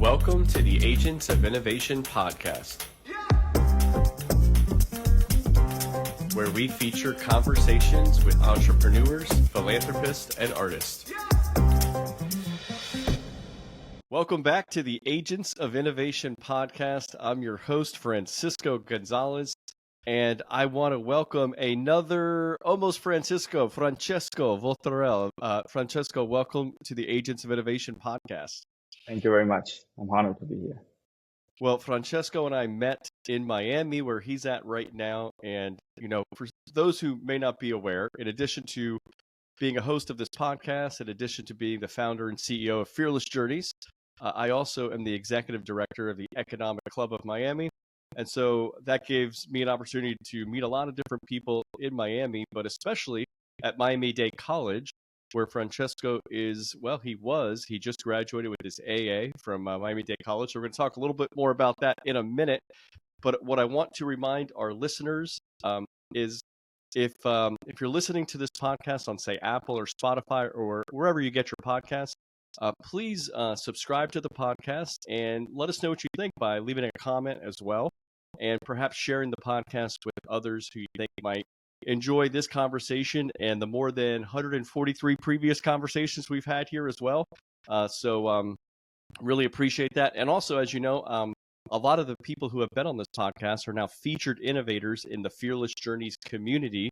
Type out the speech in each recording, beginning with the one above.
Welcome to the Agents of Innovation podcast, where we feature conversations with entrepreneurs, philanthropists, and artists. Welcome back to the Agents of Innovation podcast. I'm your host, Francisco Gonzalez, and I want to welcome another almost Francesco Voltarel. Francesco, welcome to the Agents of Innovation podcast. Thank you very much. I'm honored to be here. Well, Francesco and I met in Miami, where he's at right now. And, for those who may not be aware, in addition to being a host of this podcast, in addition to being the founder and CEO of Fearless Journeys, I also am the executive director of the Economic Club of Miami. And so that gives me an opportunity to meet a lot of different people in Miami, but especially at Miami Dade College, where Francesco is, he just graduated with his AA from Miami Dade College. So we're going to talk a little bit more about that in a minute. But what I want to remind our listeners is if you're listening to this podcast on, say, Apple or Spotify or wherever you get your podcasts, please subscribe to the podcast and let us know what you think by leaving a comment as well, and perhaps sharing the podcast with others who you think might enjoy this conversation and the more than 143 previous conversations we've had here as well. So really appreciate that. And also, as you know, a lot of the people who have been on this podcast are now featured innovators in the Fearless Journeys community,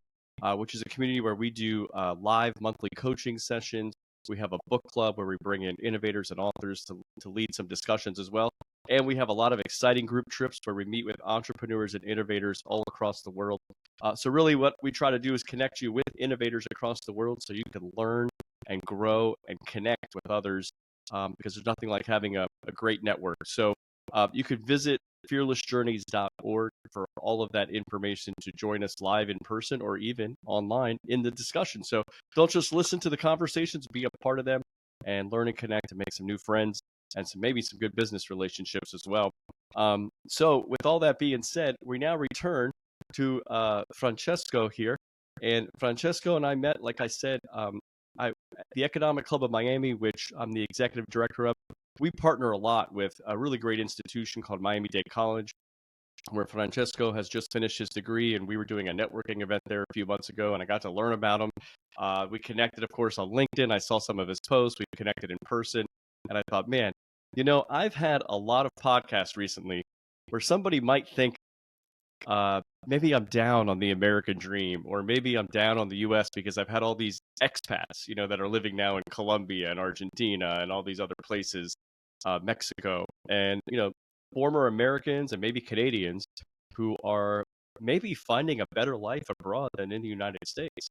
which is a community where we do live monthly coaching sessions. We have a book club where we bring in innovators and authors to lead some discussions as well. And we have a lot of exciting group trips where we meet with entrepreneurs and innovators all across the world. So really what we try to do is connect you with innovators across the world so you can learn and grow and connect with others, because there's nothing like having a great network. So you could visit fearlessjourneys.org for all of that information to join us live in person or even online in the discussion. So don't just listen to the conversations, be a part of them and learn and connect and make some new friends and maybe some good business relationships as well. So with all that being said, we now return to Francesco here. And Francesco and I met, like I said, the Economic Club of Miami, which I'm the executive director of. We partner a lot with a really great institution called Miami Dade College, where Francesco has just finished his degree, and we were doing a networking event there a few months ago, and I got to learn about him. We connected, of course, on LinkedIn. I saw some of his posts. We connected in person, and I thought, man, I've had a lot of podcasts recently where somebody might think maybe I'm down on the American dream, or maybe I'm down on the U.S. because I've had all these expats, that are living now in Colombia and Argentina and all these other places, Mexico, and, former Americans and maybe Canadians who are maybe finding a better life abroad than in the United States.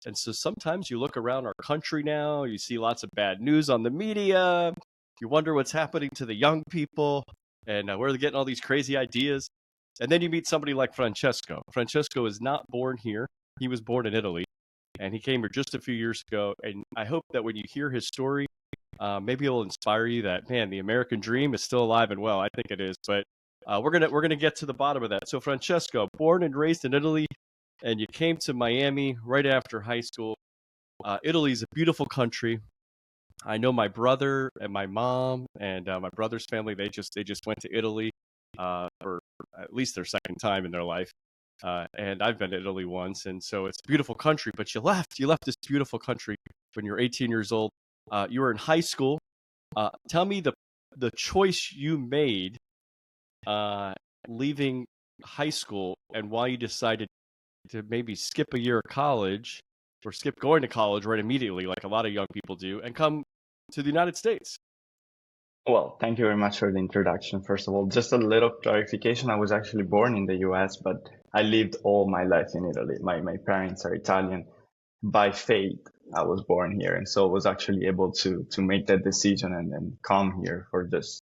And so sometimes you look around our country now, you see lots of bad news on the media, you wonder what's happening to the young people and where they're getting all these crazy ideas. And then you meet somebody like Francesco. Francesco is not born here. He was born in Italy, and he came here just a few years ago. And I hope that when you hear his story, maybe it'll inspire you that, man, the American dream is still alive and well. I think it is. But we're gonna get to the bottom of that. So Francesco, born and raised in Italy, and you came to Miami right after high school. Italy is a beautiful country. I know my brother and my mom and my brother's family. They just went to Italy for at least their second time in their life. And I've been to Italy once, and so it's a beautiful country. But you left this beautiful country when you were 18 years old. You were in high school. Tell me the choice you made leaving high school and why you decided to maybe skip a year of college or skip going to college right immediately, like a lot of young people do, and come to the United States. Well, thank you very much for the introduction. First of all, just a little clarification. I was actually born in the US, but I lived all my life in Italy. My parents are Italian. By fate, I was born here. And so I was actually able to make that decision and then come here for just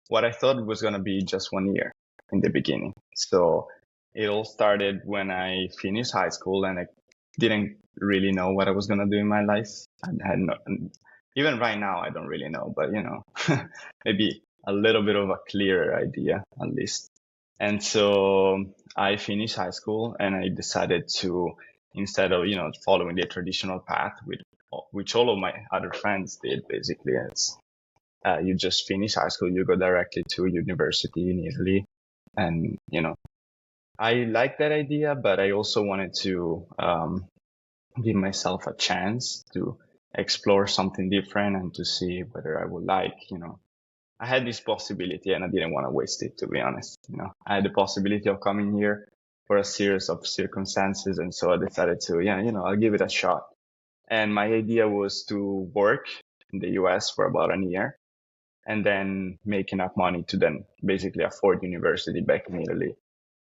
what I thought was going to be just 1 year in the beginning. So it all started when I finished high school, and I didn't really know what I was going to do in my life. I had no, even right now, I don't really know, but maybe a little bit of a clearer idea at least. And so I finished high school, and I decided to, instead of, following the traditional path, which all of my other friends did, basically, You just finish high school, you go directly to university in Italy. And, I like that idea, but I also wanted to give myself a chance to explore something different and to see whether I would I had this possibility and I didn't want to waste it, to be honest. I had the possibility of coming here for a series of circumstances. And so I decided to, I'll give it a shot. And my idea was to work in the US for about a year and then make enough money to then basically afford university back in Italy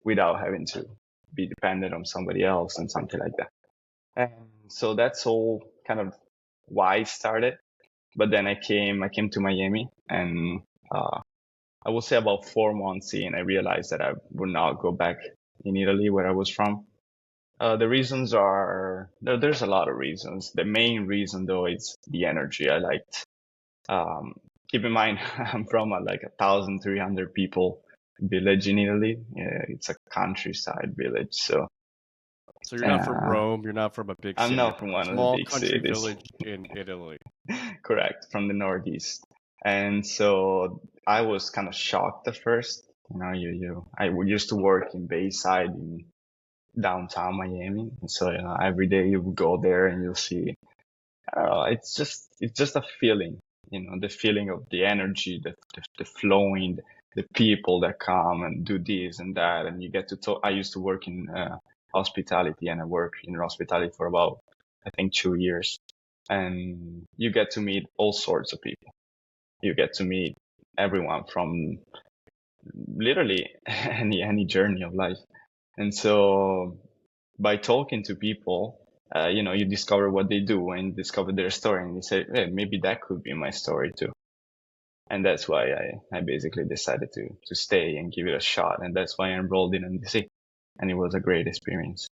without having to be dependent on somebody else and something like that. And so that's all kind of why it started. But then I came to Miami, and I would say about 4 months in, I realized that I would not go back in Italy where I was from. The reasons are, there's a lot of reasons. The main reason though is the energy I liked. Keep in mind, I'm from like 1,300 people village in Italy. It's a countryside village. So you're not from Rome. You're not from a big city. I'm not from one of the small big country cities. village in Italy. Correct, from the Northeast. And so I was kind of shocked at first. I used to work in Bayside in downtown Miami. And so, every day you would go there and you'll see, I don't know, it's just a feeling, the feeling of the energy, the flowing, the people that come and do this and that. And you get to talk. I used to work in hospitality, and I worked in hospitality for about, I think, 2 years. And you get to meet all sorts of people. You get to meet everyone from literally any journey of life. And so by talking to people, you discover what they do and discover their story, and you say, hey, maybe that could be my story too. And that's why I basically decided to stay and give it a shot. And that's why I enrolled in NDC. And it was a great experience.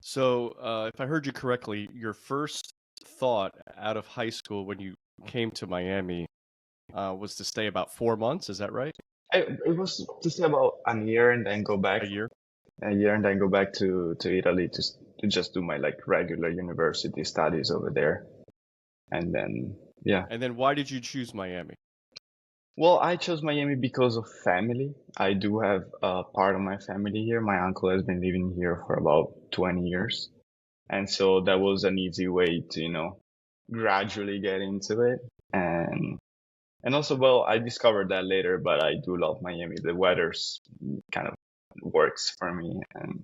So if I heard you correctly, your first thought out of high school when you came to Miami was to stay about 4 months. Is that right? It was to stay about a year and then go back. A year and then go back to Italy to just do my like regular university studies over there. And then, yeah. And then why did you choose Miami? Well, I chose Miami because of family. I do have a part of my family here. My uncle has been living here for about 20 years. And so that was an easy way to, gradually get into it. And also, well, I discovered that later, but I do love Miami. The weather's kind of works for me, and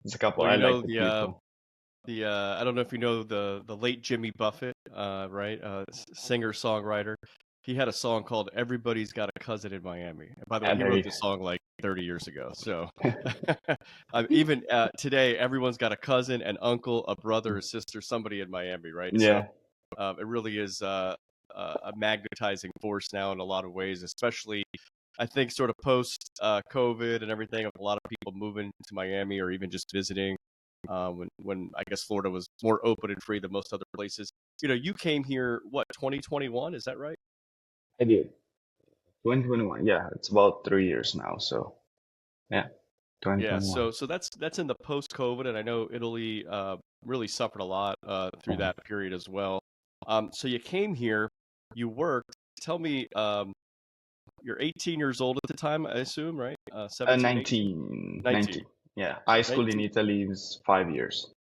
there's a couple. Well, I like the people. I don't know if you know the late Jimmy Buffett, right? Singer songwriter. He had a song called "Everybody's Got a Cousin in Miami." And by the way, he wrote this song like 30 years ago. So even today, everyone's got a cousin, an uncle, a brother, a sister, somebody in Miami, right? Yeah. So it really is a magnetizing force now in a lot of ways, especially I think sort of post COVID and everything, a lot of people moving to Miami or even just visiting when I guess Florida was more open and free than most other places. You came here, what, 2021? Is that right? I did. 2021. Yeah, it's about 3 years now. So yeah, 2021. Yeah, so that's in the post-COVID, and I know Italy really suffered a lot through that period as well. So you came here, you worked. Tell me, you're 18 years old at the time, I assume, right? 17, 19. 19. Yeah, high school 19. in Italy is 5 years.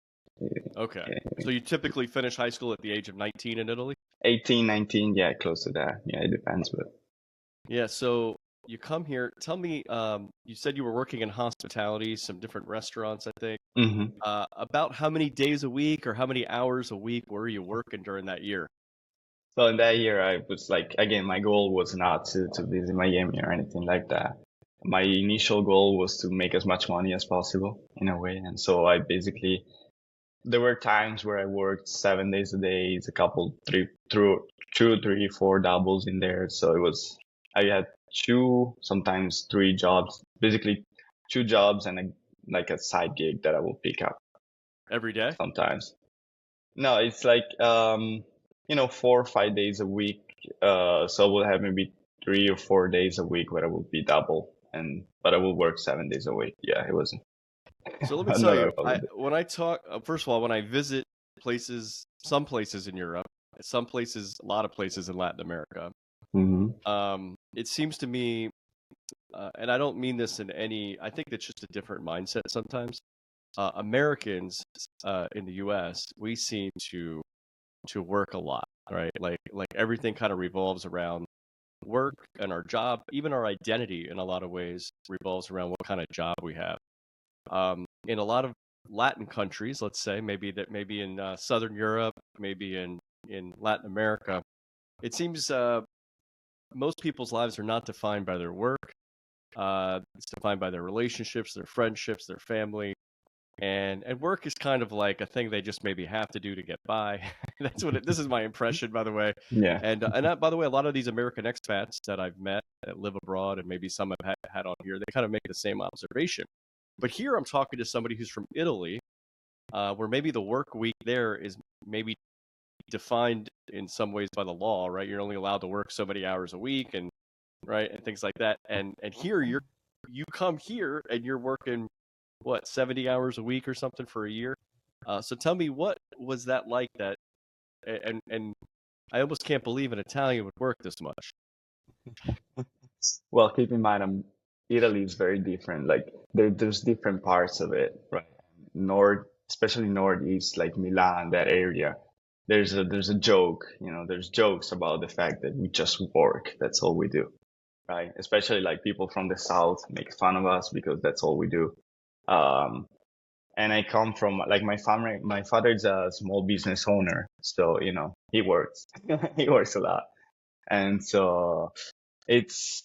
Okay. So you typically finish high school at the age of 19 in Italy? 18, 19, yeah, close to that. Yeah, it depends, but Yeah, so you come here. Tell me, you said you were working in hospitality, some different restaurants, I think. About how many days a week or how many hours a week were you working during that year? So in that year, I was like, again, my goal was not to visit Miami or anything like that. My initial goal was to make as much money as possible in a way. And so I basically, there were times where I worked 7 days a day, a couple, two, three, four doubles in there. So I had sometimes 3 jobs, basically 2 jobs and like a side gig that I will pick up. Every day? Sometimes. No, it's like, 4 or 5 days a week. So we'll have maybe 3 or 4 days a week where I will be double, but I will work 7 days a week. Yeah, it wasn't. So let me tell you, when I talk, first of all, when I visit places, some places in Europe, some places, a lot of places in Latin America, Hmm. It seems to me, and I don't mean this in any, I think it's just a different mindset sometimes. Americans in the U.S., we seem to work a lot, right? Like everything kind of revolves around work and our job. Even our identity, in a lot of ways, revolves around what kind of job we have. In a lot of Latin countries, let's say, maybe in Southern Europe, maybe in Latin America, it seems most people's lives are not defined by their work. It's defined by their relationships, their friendships, their family, and work is kind of like a thing they just maybe have to do to get by. That's what this is my impression, by the way. Yeah. By the way, a lot of these American expats that I've met that live abroad, and maybe some I've had on here, they kind of make the same observation. But here I'm talking to somebody who's from Italy, where maybe the work week there is maybe defined in some ways by the law, right? You're only allowed to work so many hours a week, and right, and things like that. And here you come here and you're working what 70 hours a week or something for a year. So tell me, what was that like? That and I almost can't believe an Italian would work this much. Well, keep in mind, Italy is very different. Like there's different parts of it, right? North, especially northeast, like Milan, that area. There's a joke, there's jokes about the fact that we just work. That's all we do, right? Especially like people from the south make fun of us because that's all we do. Um, and I come from like my family. My father's a small business owner, so he works. He works a lot, and so it's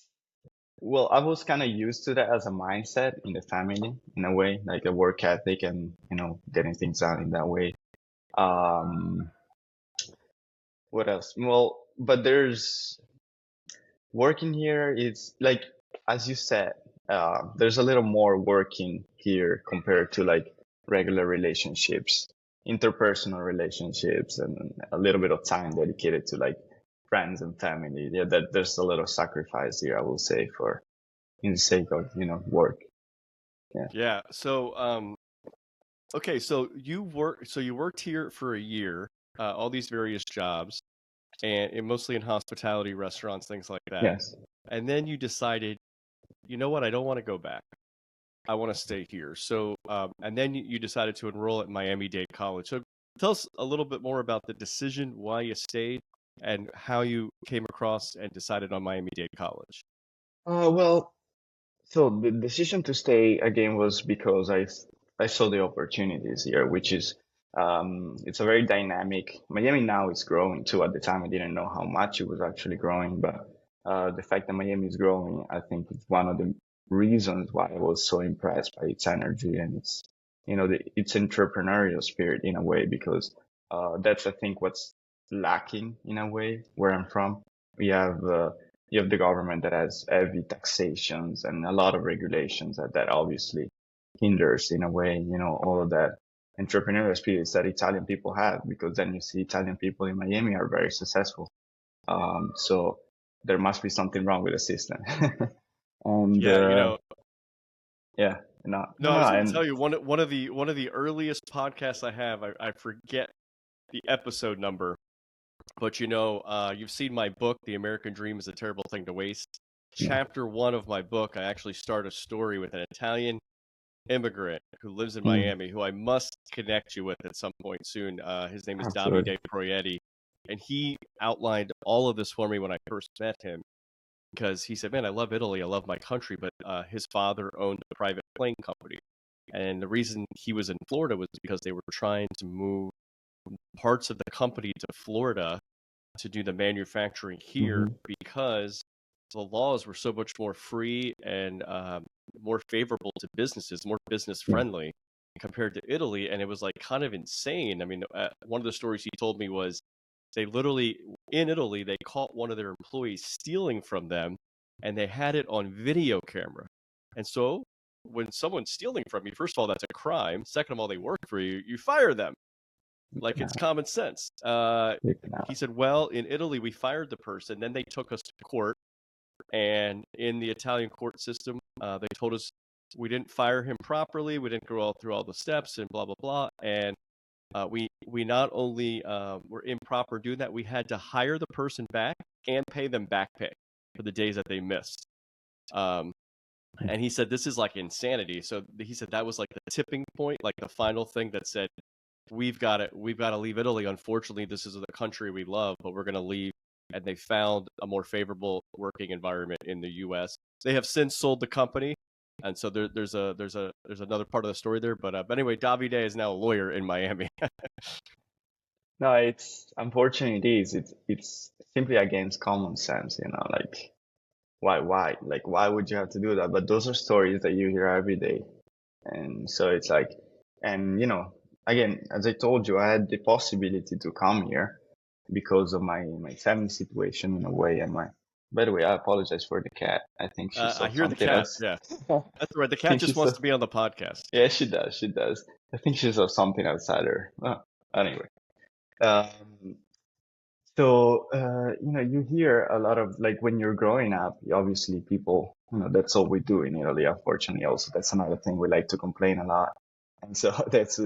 well, I was kind of used to that as a mindset in the family, in a way, like a work ethic and, getting things done in that way. Um, what else? Well, but there's working here is like, as you said, there's a little more working here compared to like regular relationships, interpersonal relationships, and a little bit of time dedicated to like friends and family. Yeah, that there's a little sacrifice here, I will say, for in the sake of, work. Yeah. Yeah. So okay. So you worked here for a year, all these various jobs, and mostly in hospitality, restaurants, things like that. Yes. And then you decided, you know what? I don't want to go back. I want to stay here. So, and then you decided to enroll at Miami Dade College. So, tell us a little bit more about the decision, why you stayed, and how you came across and decided on Miami Dade College. Well, so the decision to stay again was because I saw the opportunities here, which is it's a very dynamic. Miami now is growing too. At the time, I didn't know how much it was actually growing, but the fact that Miami is growing, I think, is one of the reasons why I was so impressed by its energy and its entrepreneurial spirit in a way, because that's I think what's lacking in a way where I'm from. We have you have the government that has heavy taxations and a lot of regulations that obviously hinders in a way, all of that entrepreneurial spirit that Italian people have, because then you see Italian people in Miami are very successful. So there must be something wrong with the system. And Yeah, yeah, no, no, no, I no, was going to and tell you one of the earliest podcasts I have. I forget the episode number, but you've seen my book, The American Dream is a Terrible Thing to Waste. yeah, Chapter one of my book, I actually start a story with an Italian immigrant who lives in mm, Miami, who I must connect you with at some point soon. His name is absolutely. Davide Proietti, and he outlined all of this for me when I first met him. Because he said, "Man, I love Italy, I love my country," but his father owned a private plane company, and the reason he was in Florida was because they were trying to move parts of the company to Florida to do the manufacturing here Hmm. because the laws were so much more free and more favorable to businesses, more business Yeah, friendly compared to Italy. And it was like kind of insane. I mean, one of the stories he told me was they literally, in Italy, they caught one of their employees stealing from them and they had it on video camera. And so when someone's stealing from you, first of all, that's a crime. Second of all, they work for you, you fire them. you Like it's cannot, common sense. you He cannot. said, well, in Italy, we fired the person. Then they took us to court. And in the Italian court system, they told us we didn't fire him properly. We didn't go all through all the steps and blah, blah, blah. And we not only were improper doing that, we had to hire the person back and pay them back pay for the days that they missed. Um, and he said this is like insanity. So he said that was like the tipping point, like the final thing that said we've got to leave Italy. Unfortunately, this is the country we love, but we're going to leave. And they found a more favorable working environment in the U.S. They have since sold the company, and so there's another part of the story there. But anyway, Davide is now a lawyer in Miami. No, it's unfortunate it is. It's simply against common sense, like why would you have to do that? But those are stories that you hear every day. And so it's like, and again, as I told you, I had the possibility to come here because of my family situation in a way. And by the way, I apologize for the cat. I think she I saw hear the something cat. else. Yeah, I that's right. The cat think she just saw, wants to be on the podcast. yeah, she does. She does. I think she saw something outside her. Well, anyway. Um, so, you hear a lot of like when you're growing up, obviously people, that's all we do in Italy, unfortunately. Also, that's another thing we like to complain a lot. And so that's,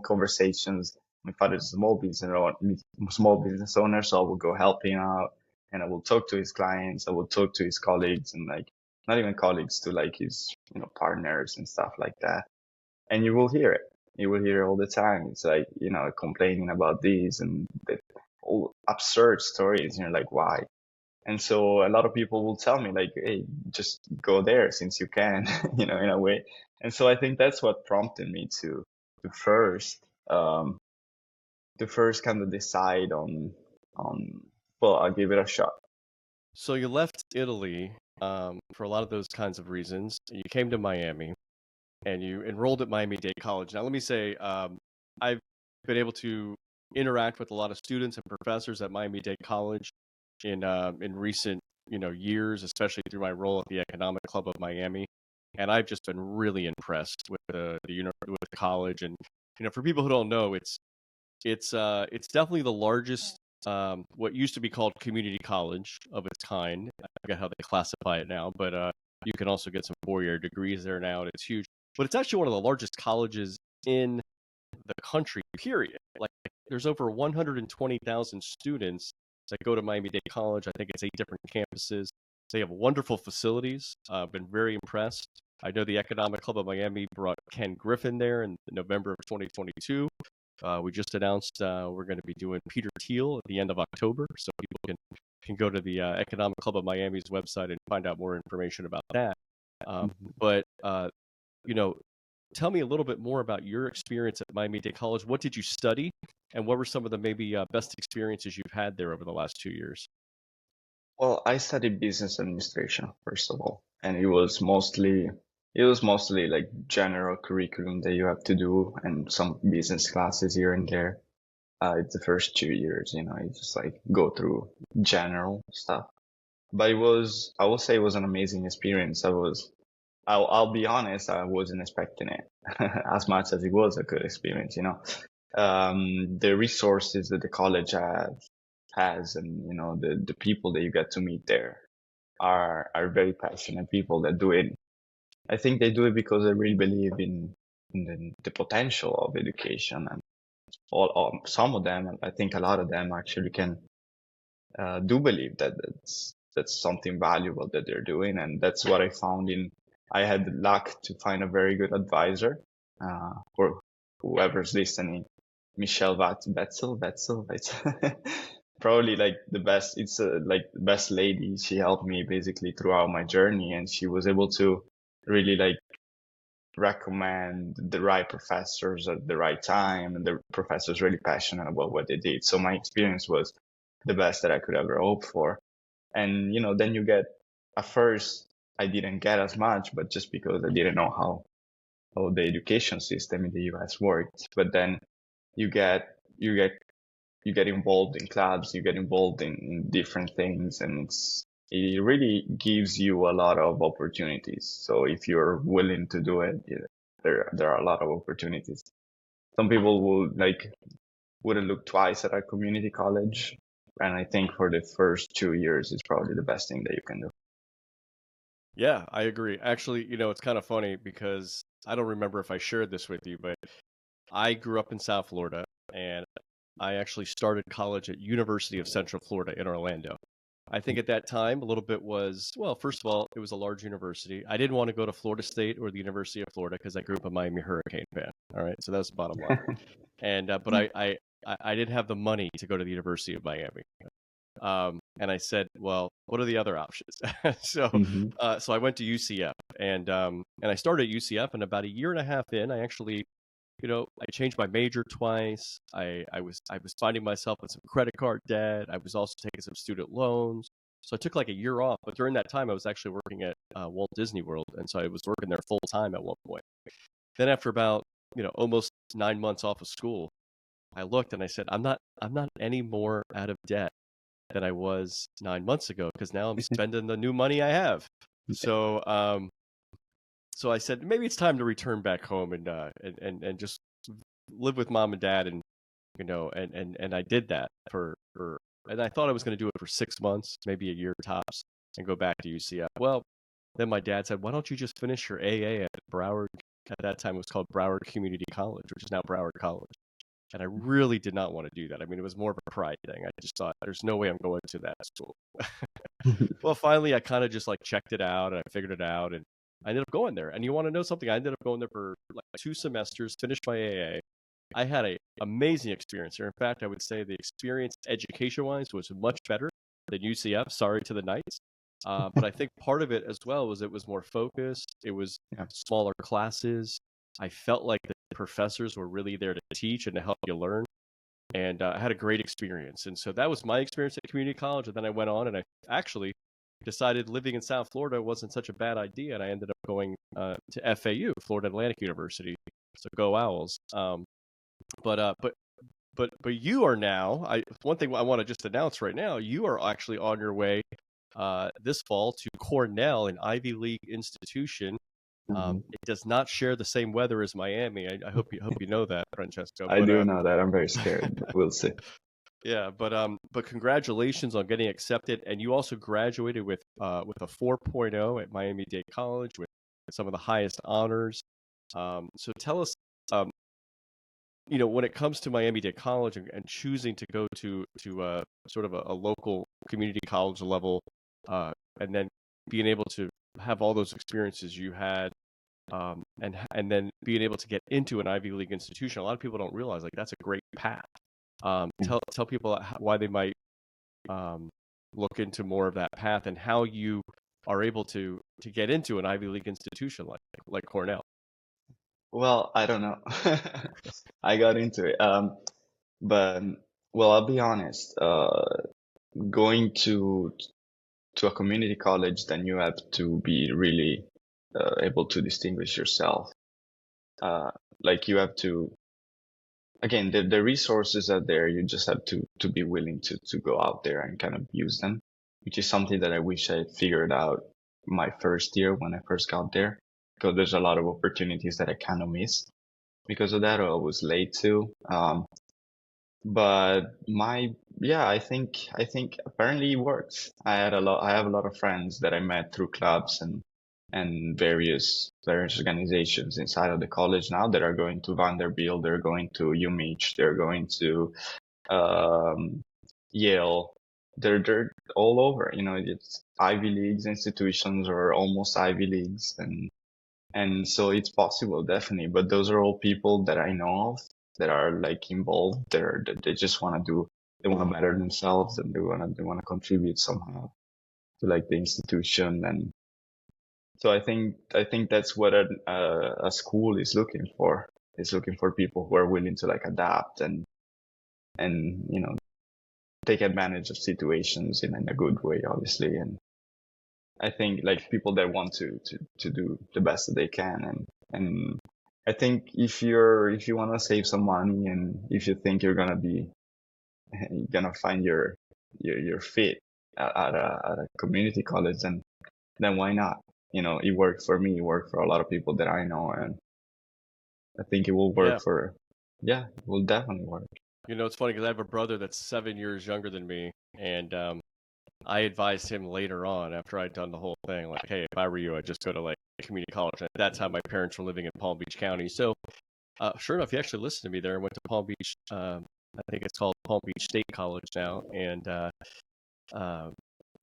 conversations. My father's a small business owner, so I will go help him out and I will talk to his clients. I will talk to his colleagues and like, not even colleagues, to like his, partners and stuff like that. And you will hear it. You will hear it all the time. It's like, complaining about these and that all absurd stories. You're like, why? And so a lot of people will tell me like, hey, just go there since you can, in a way. And so I think that's what prompted me to first, um, to first kind of decide on, well, I'll give it a shot. So you left Italy for a lot of those kinds of reasons. You came to Miami and you enrolled at Miami Dade College. Now, let me say, I've been able to interact with a lot of students and professors at Miami Dade College in recent years, especially through my role at the Economic Club of Miami, and I've just been really impressed with with the college. And for people who don't know, it's definitely the largest what used to be called community college of its kind. I forget how they classify it now, but you can also get some 4-year degrees there now, and it's huge. But it's actually one of the largest colleges in the country, period. Like, there's over 120,000 students that go to Miami-Dade College. I think it's 8 different campuses. They have wonderful facilities. I've been very impressed. I know the Economic Club of Miami brought Ken Griffin there in November of 2022. We just announced we're going to be doing Peter Thiel at the end of October, so people can go to the Economic Club of Miami's website and find out more information about that. But you know, tell me a little bit more about your experience at Miami-Dade College. What did you study, and what were some of the maybe best experiences you've had there over the last 2 years? Well, I studied business administration, first of all, and it was mostly like general curriculum that you have to do and some business classes here and there. It's the first 2 years, you just like go through general stuff. But I will say it was an amazing experience. I'll be honest, I wasn't expecting it as much as it was a good experience. The resources that the college has and, the people that you get to meet there are very passionate people that do it. I think they do it because they really believe in the potential of education and some of them, I think a lot of them actually can do believe that that's something valuable that they're doing, and that's what I found in. I had the luck to find a very good advisor for whoever's listening, Michelle Wetzel, probably like the best. It's like the best lady. She helped me basically throughout my journey, and she was able to really like recommend the right professors at the right time, and the professors really passionate about what they did. So my experience was the best that I could ever hope for. And then you get at first I didn't get as much, but just because I didn't know how the education system in the US worked. But then you get you get you get involved in clubs, you get involved in different things, and it really gives you a lot of opportunities. So if you're willing to do it, there are a lot of opportunities. Some people wouldn't look twice at a community college, and I think for the first 2 years is probably the best thing that you can do. Yeah, I agree. Actually, it's kind of funny because I don't remember if I shared this with you, but I grew up in South Florida, and I actually started college at University of Central Florida in Orlando. I think at that time a little bit was, well, first of all, it was a large university. I didn't want to go to Florida State or the University of Florida because I grew up a Miami Hurricane fan. All right, so that's the bottom line. And but I didn't have the money to go to the University of Miami. And I said, well, what are the other options? so Hmm. so I went to UCF, and I started at UCF, and about a year and a half in, I actually, I changed my major twice. I was finding myself with some credit card debt. I was also taking some student loans. So I took like a year off, but during that time I was actually working at Walt Disney World, and so I was working there full time at one point. Then after about, almost 9 months off of school, I looked and I said, I'm not any more out of debt than I was 9 months ago, because now I'm spending the new money I have. So so I said maybe it's time to return back home and just live with mom and dad, and and I did that for and I thought I was going to do it for 6 months, maybe a year tops, and go back to UCF. Well, then my dad said, why don't you just finish your AA at Broward? At that time it was called Broward Community College, which is now Broward College. And I really did not want to do that. I mean, it was more of a pride thing. I just thought, there's no way I'm going to that school. Well, finally, I kind of just like checked it out and I figured it out, and I ended up going there. And you want to know something? I ended up going there for like 2 semesters, finished my AA. I had a amazing experience there. In fact, I would say the experience education-wise was much better than UCF. Sorry to the Knights. But I think part of it as well was it was more focused. It was Yeah. smaller classes. I felt like the professors were really there to teach and to help you learn. And I had a great experience. And so that was my experience at community college. And then I went on and I actually decided living in South Florida wasn't such a bad idea. And I ended up going to FAU, Florida Atlantic University. So go Owls. But you are now, one thing I want to just announce right now, you are actually on your way this fall to Cornell, an Ivy League institution. Hmm. It does not share the same weather as Miami. I hope you know that, Francesco. I do know that. I'm very scared, but we'll see. Yeah, but congratulations on getting accepted, and you also graduated with a 4.0 at Miami Dade College with some of the highest honors. So tell us, when it comes to Miami Dade College and choosing to go to sort of a local community college level, and then being able to have all those experiences you had, and then being able to get into an Ivy League institution. A lot of people don't realize like that's a great path. Tell people why they might look into more of that path and how you are able to get into an Ivy League institution like Cornell. Well, I don't know. I got into it. But well, I'll be honest. Going to a community college, then you have to be really able to distinguish yourself. Uh, like you have to, again, the resources are there. You just have to be willing to go out there and kind of use them, which is something that I wish I had figured out my first year when I first got there, because there's a lot of opportunities that I kind of missed because of that. I was late too. But yeah, I think apparently it works. I have a lot of friends that I met through clubs and various organizations inside of the college now that are going to Vanderbilt, they're going to UMich, they're going to um, Yale. They're all over. It's Ivy Leagues institutions or almost Ivy Leagues, and so it's possible, definitely. But those are all people that I know of that are like involved. They just they want to better themselves, and they want to contribute somehow to like the institution. And so I think that's what a school is looking for. It's looking for people who are willing to like adapt and take advantage of situations in a good way, obviously. And I think like people that want to do the best that they can, and I think if you want to save some money, and if you think you're gonna find your fit at a community college, then why not? It worked for me. It worked for a lot of people that I know, and I think it will Yeah, work yeah, it will definitely work. it's funny because I have a brother that's 7 years younger than me, and I advised him later on after I'd done the whole thing, like, hey, if I were you, I'd just go to like community college. And at that time, my parents were living in Palm Beach County, so Sure enough, he actually listened to me there and went to Palm Beach. I think it's called Palm Beach State College now. And uh,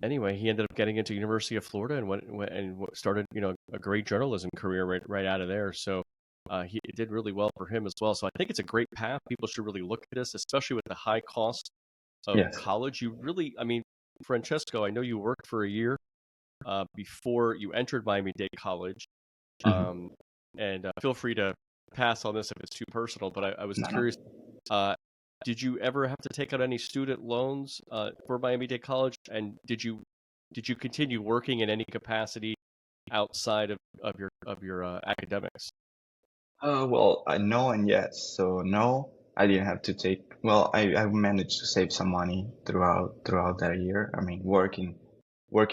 anyway, he ended up getting into University of Florida and went and started, a great journalism career right out of there. So it did really well for him as well. So I think it's a great path. People should really look at this, especially with the high cost of Yes. college. I mean, Francesco, I know you worked for a year before you entered Miami-Dade College. Mhm. Um, and feel free to pass on this if it's too personal, but I was No, no. curious, uh, did you ever have to take out any student loans for Miami-Dade College? And did you continue working in any capacity outside of your academics? Well, no and yes. So no, I didn't have to take. Well, I managed to save some money throughout that year. I mean, working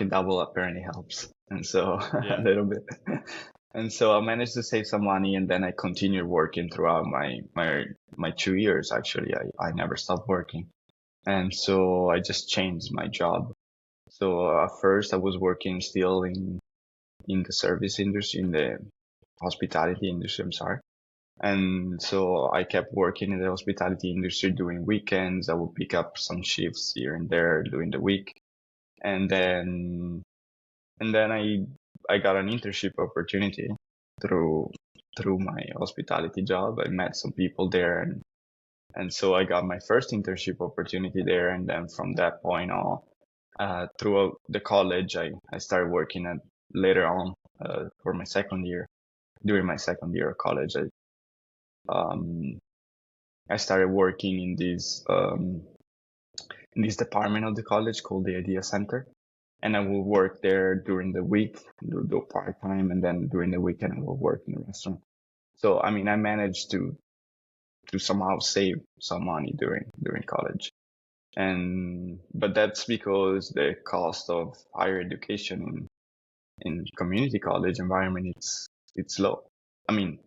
double apparently helps, and so a Yeah. little bit. And so I managed to save some money, and then I continued working throughout my 2 years. Actually, I never stopped working, and so I just changed my job. So at first I was working still in the service industry, in the hospitality industry. I'm sorry. And so I kept working in the hospitality industry during weekends. I would pick up some shifts here and there during the week. And then I got an internship opportunity through through my hospitality job. I met some people there, and so I got my first internship opportunity there. And then from that point on, throughout the college, I started working at later on for my second year. During my second year of college, um, I started working in this department of the college called the Idea Center, and I will work there during the week, do part time, and then during the weekend I will work in the restaurant. So I mean, I managed to somehow save some money during college, and but that's because the cost of higher education in community college environment it's low. I mean,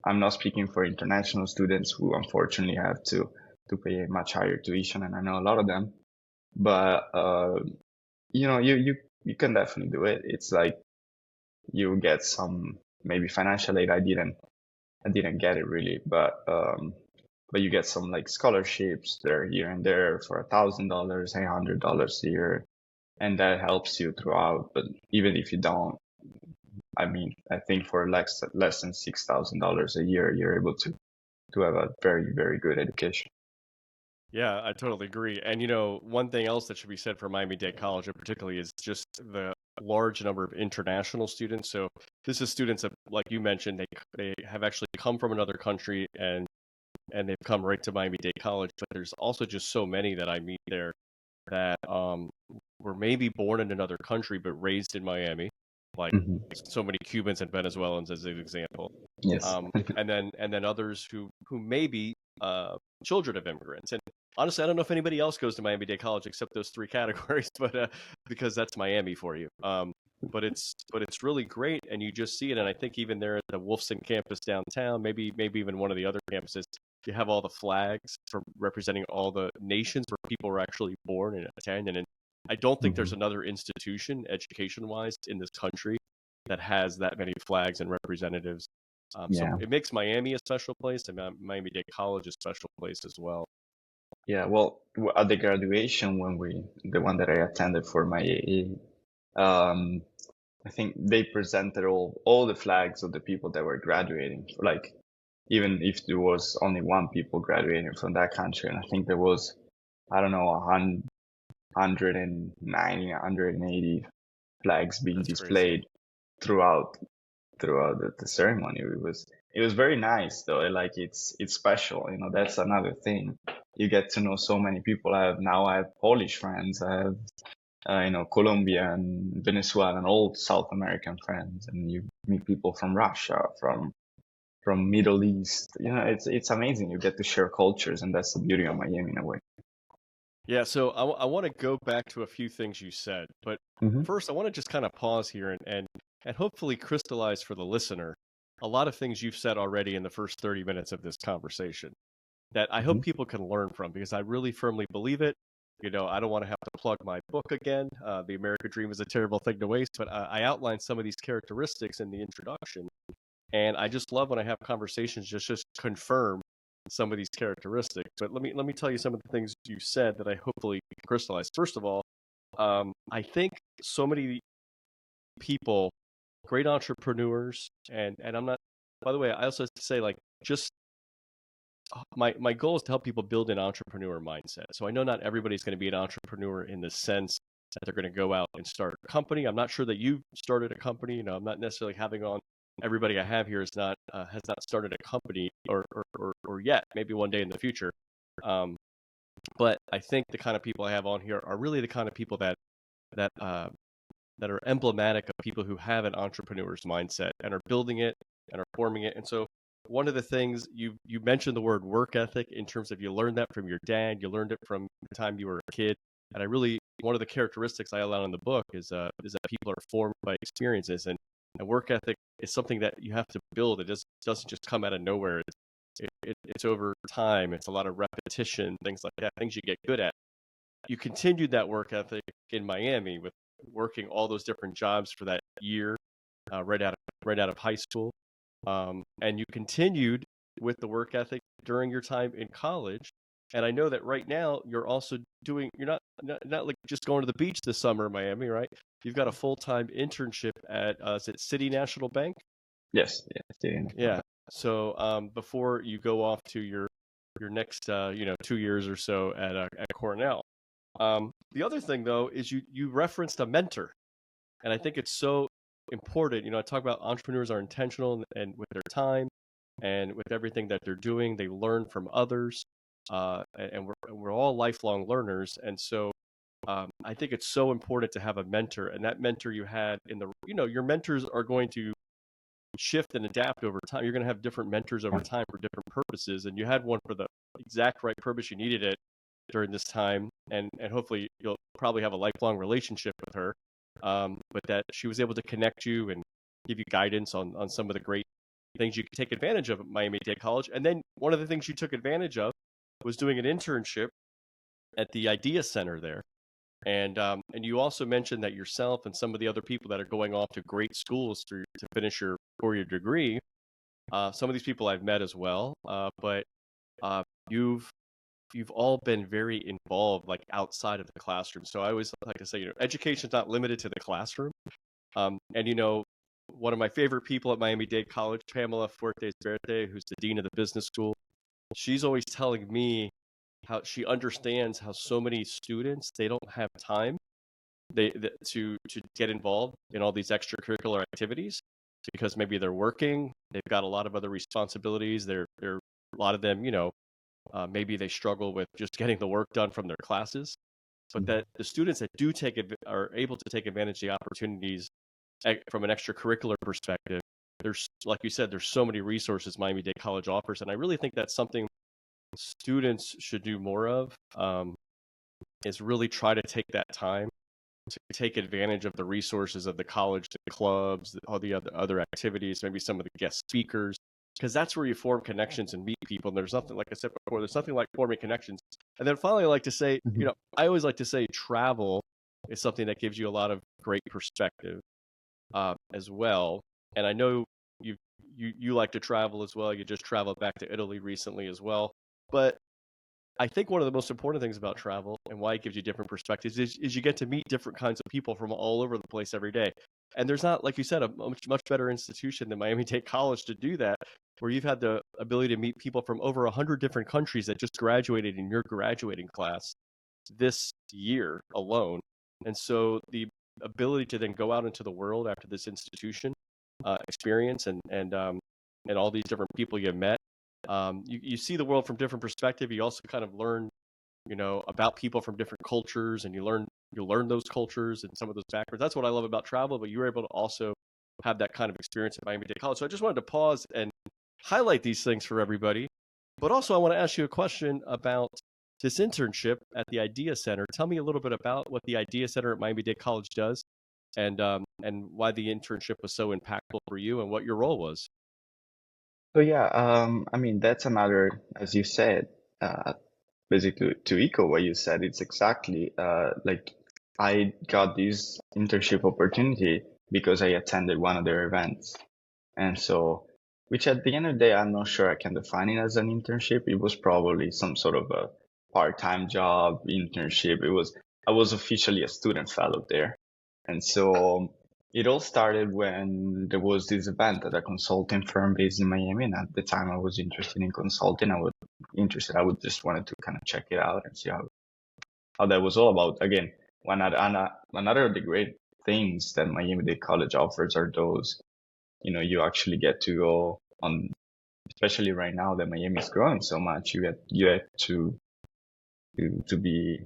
I'm not speaking for international students who unfortunately have to pay a much higher tuition, and I know a lot of them. But you can definitely do it. It's like you get some maybe financial aid. I didn't get it really, but you get some like scholarships there here and there for $1,000, $800 a year, and that helps you throughout. But even if you don't, I mean, I think for less than $6,000 a year, you're able to have a very, very good education. Yeah, I totally agree. And one thing else that should be said for Miami-Dade College, particularly, is just the large number of international students. So this is students that, like you mentioned, they have actually come from another country and they've come right to Miami-Dade College. But there's also just so many that I meet there that were maybe born in another country but raised in Miami, like Hmm. so many Cubans and Venezuelans as an example. Yes. And then others who may be children of immigrants. And honestly, I don't know if anybody else goes to Miami-Dade College except those three categories, but because that's Miami for you. But it's really great, and you just see it. And I think even there at the Wolfson campus downtown, maybe even one of the other campuses, you have all the flags for representing all the nations where people were actually born and attend. And I don't think there's Hmm. another institution, education-wise, in this country that has that many flags and representatives. So Yeah. it makes Miami a special place, and Miami-Dade College a special place as well. Yeah. Well, at the graduation the one that I attended for my AA, I think they presented all the flags of the people that were graduating. Like, even if there was only one people graduating from that country, and I think there was, I don't know, 190, 180 flags being That's crazy. displayed throughout the ceremony. It was very nice though. Like it's special. That's another thing. You get to know so many people. I have Polish friends. I have Colombian, Venezuelan, all South American friends, and you meet people from Russia, from Middle East. It's amazing. You get to share cultures, and that's the beauty of Miami in a way. Yeah, so I want to go back to a few things you said, but Hmm. first I want to just kind of pause here and hopefully crystallize for the listener a lot of things you've said already in the first 30 minutes of this conversation that I hope Hmm. people can learn from because I really firmly believe it. I don't want to have to plug my book again. The American Dream is a terrible thing to waste, but I outlined some of these characteristics in the introduction. And I just love when I have conversations just confirm some of these characteristics. But let me tell you some of the things you said that I hopefully can crystallize. First of all, I think so many people, great entrepreneurs, and I'm not. By the way, I also have to say, like, just my goal is to help people build an entrepreneur mindset. So I know not everybody's going to be an entrepreneur in the sense that they're going to go out and start a company. I'm not sure that you've started a company. I'm not necessarily having on everybody I have here is not has not started a company or yet. Maybe one day in the future. Um, but I think the kind of people I have on here are really the kind of people that that are emblematic of people who have an entrepreneur's mindset and are building it and are forming it. And so one of the things you mentioned the word work ethic in terms of you learned that from your dad, you learned it from the time you were a kid. And I really one of the characteristics I outline in the book is that people are formed by experiences, and work ethic is something that you have to build. It just doesn't just come out of nowhere. It's over time. It's a lot of repetition, things like that, things you get good at. You continued that work ethic in Miami with working all those different jobs for that year, right out of high school, and you continued with the work ethic during your time in college. And I know that right now you're also doing. You're not like just going to the beach this summer in Miami, right? You've got a full-time internship at is it City National Bank? Yes, yes. Yeah. So before you go off to your next 2 years or so at Cornell. The other thing though is you referenced a mentor, and I think it's so important. I talk about entrepreneurs are intentional and with their time and with everything that they're doing, they learn from others, and we're all lifelong learners, and so I think it's so important to have a mentor, and that mentor you had in the your mentors are going to shift and adapt over time. You're going to have different mentors over time for different purposes, and you had one for the exact right purpose you needed it during this time, and hopefully you'll probably have a lifelong relationship with her. But that she was able to connect you and give you guidance on some of the great things you could take advantage of at Miami Dade College. And then one of the things you took advantage of was doing an internship at the Idea Center there. And you also mentioned that yourself and some of the other people that are going off to great schools to finish your 4-year degree. Some of these people I've met as well, but you've all been very involved, like outside of the classroom. So I always like to say, education's not limited to the classroom. And one of my favorite people at Miami Dade College, Pamela Fuertes Verde, who's the dean of the business school, she's always telling me how she understands how so many students they don't have time to get involved in all these extracurricular activities because maybe they're working, they've got a lot of other responsibilities. They're a lot of them, maybe they struggle with just getting the work done from their classes, but that the students that are able to take advantage of the opportunities from an extracurricular perspective, there's, like you said, there's so many resources Miami Dade College offers, and I really think that's something students should do more of, is really try to take that time to take advantage of the resources of the college, the clubs, all the other activities, maybe some of the guest speakers, because that's where you form connections and meet people. And there's nothing, like I said before, there's nothing like forming connections. And then finally, I like to say, I always like to say travel is something that gives you a lot of great perspective as well. And I know you like to travel as well. You just traveled back to Italy recently as well. But I think one of the most important things about travel and why it gives you different perspectives is you get to meet different kinds of people from all over the place every day. And there's not, like you said, a much better institution than Miami Dade College to do that, where you've had the ability to meet people from over 100 different countries that just graduated in your graduating class this year alone. And so the ability to then go out into the world after this institution experience and all these different people you've met, you see the world from different perspective. You also kind of learn, about people from different cultures, and you learn those cultures and some of those backgrounds. That's what I love about travel. But you were able to also have that kind of experience at Miami Dade College. So I just wanted to pause and highlight these things for everybody. But also, I want to ask you a question about this internship at the Idea Center. Tell me a little bit about what the Idea Center at Miami Dade College does, and why the internship was so impactful for you, and what your role was. So yeah, I mean that's another, as you said, basically to echo what you said. It's exactly like I got this internship opportunity because I attended one of their events, and so which at the end of the day, I'm not sure I can define it as an internship. It was probably some sort of a part-time job, internship. I was officially a student fellow there. And so it all started when there was this event at a consulting firm based in Miami. And at the time I was interested in consulting. I would just wanted to kind of check it out and see how that was all about. Again, another of the great things that Miami Dade College offers are those, you actually get to go on, especially right now that Miami is growing so much, you get to be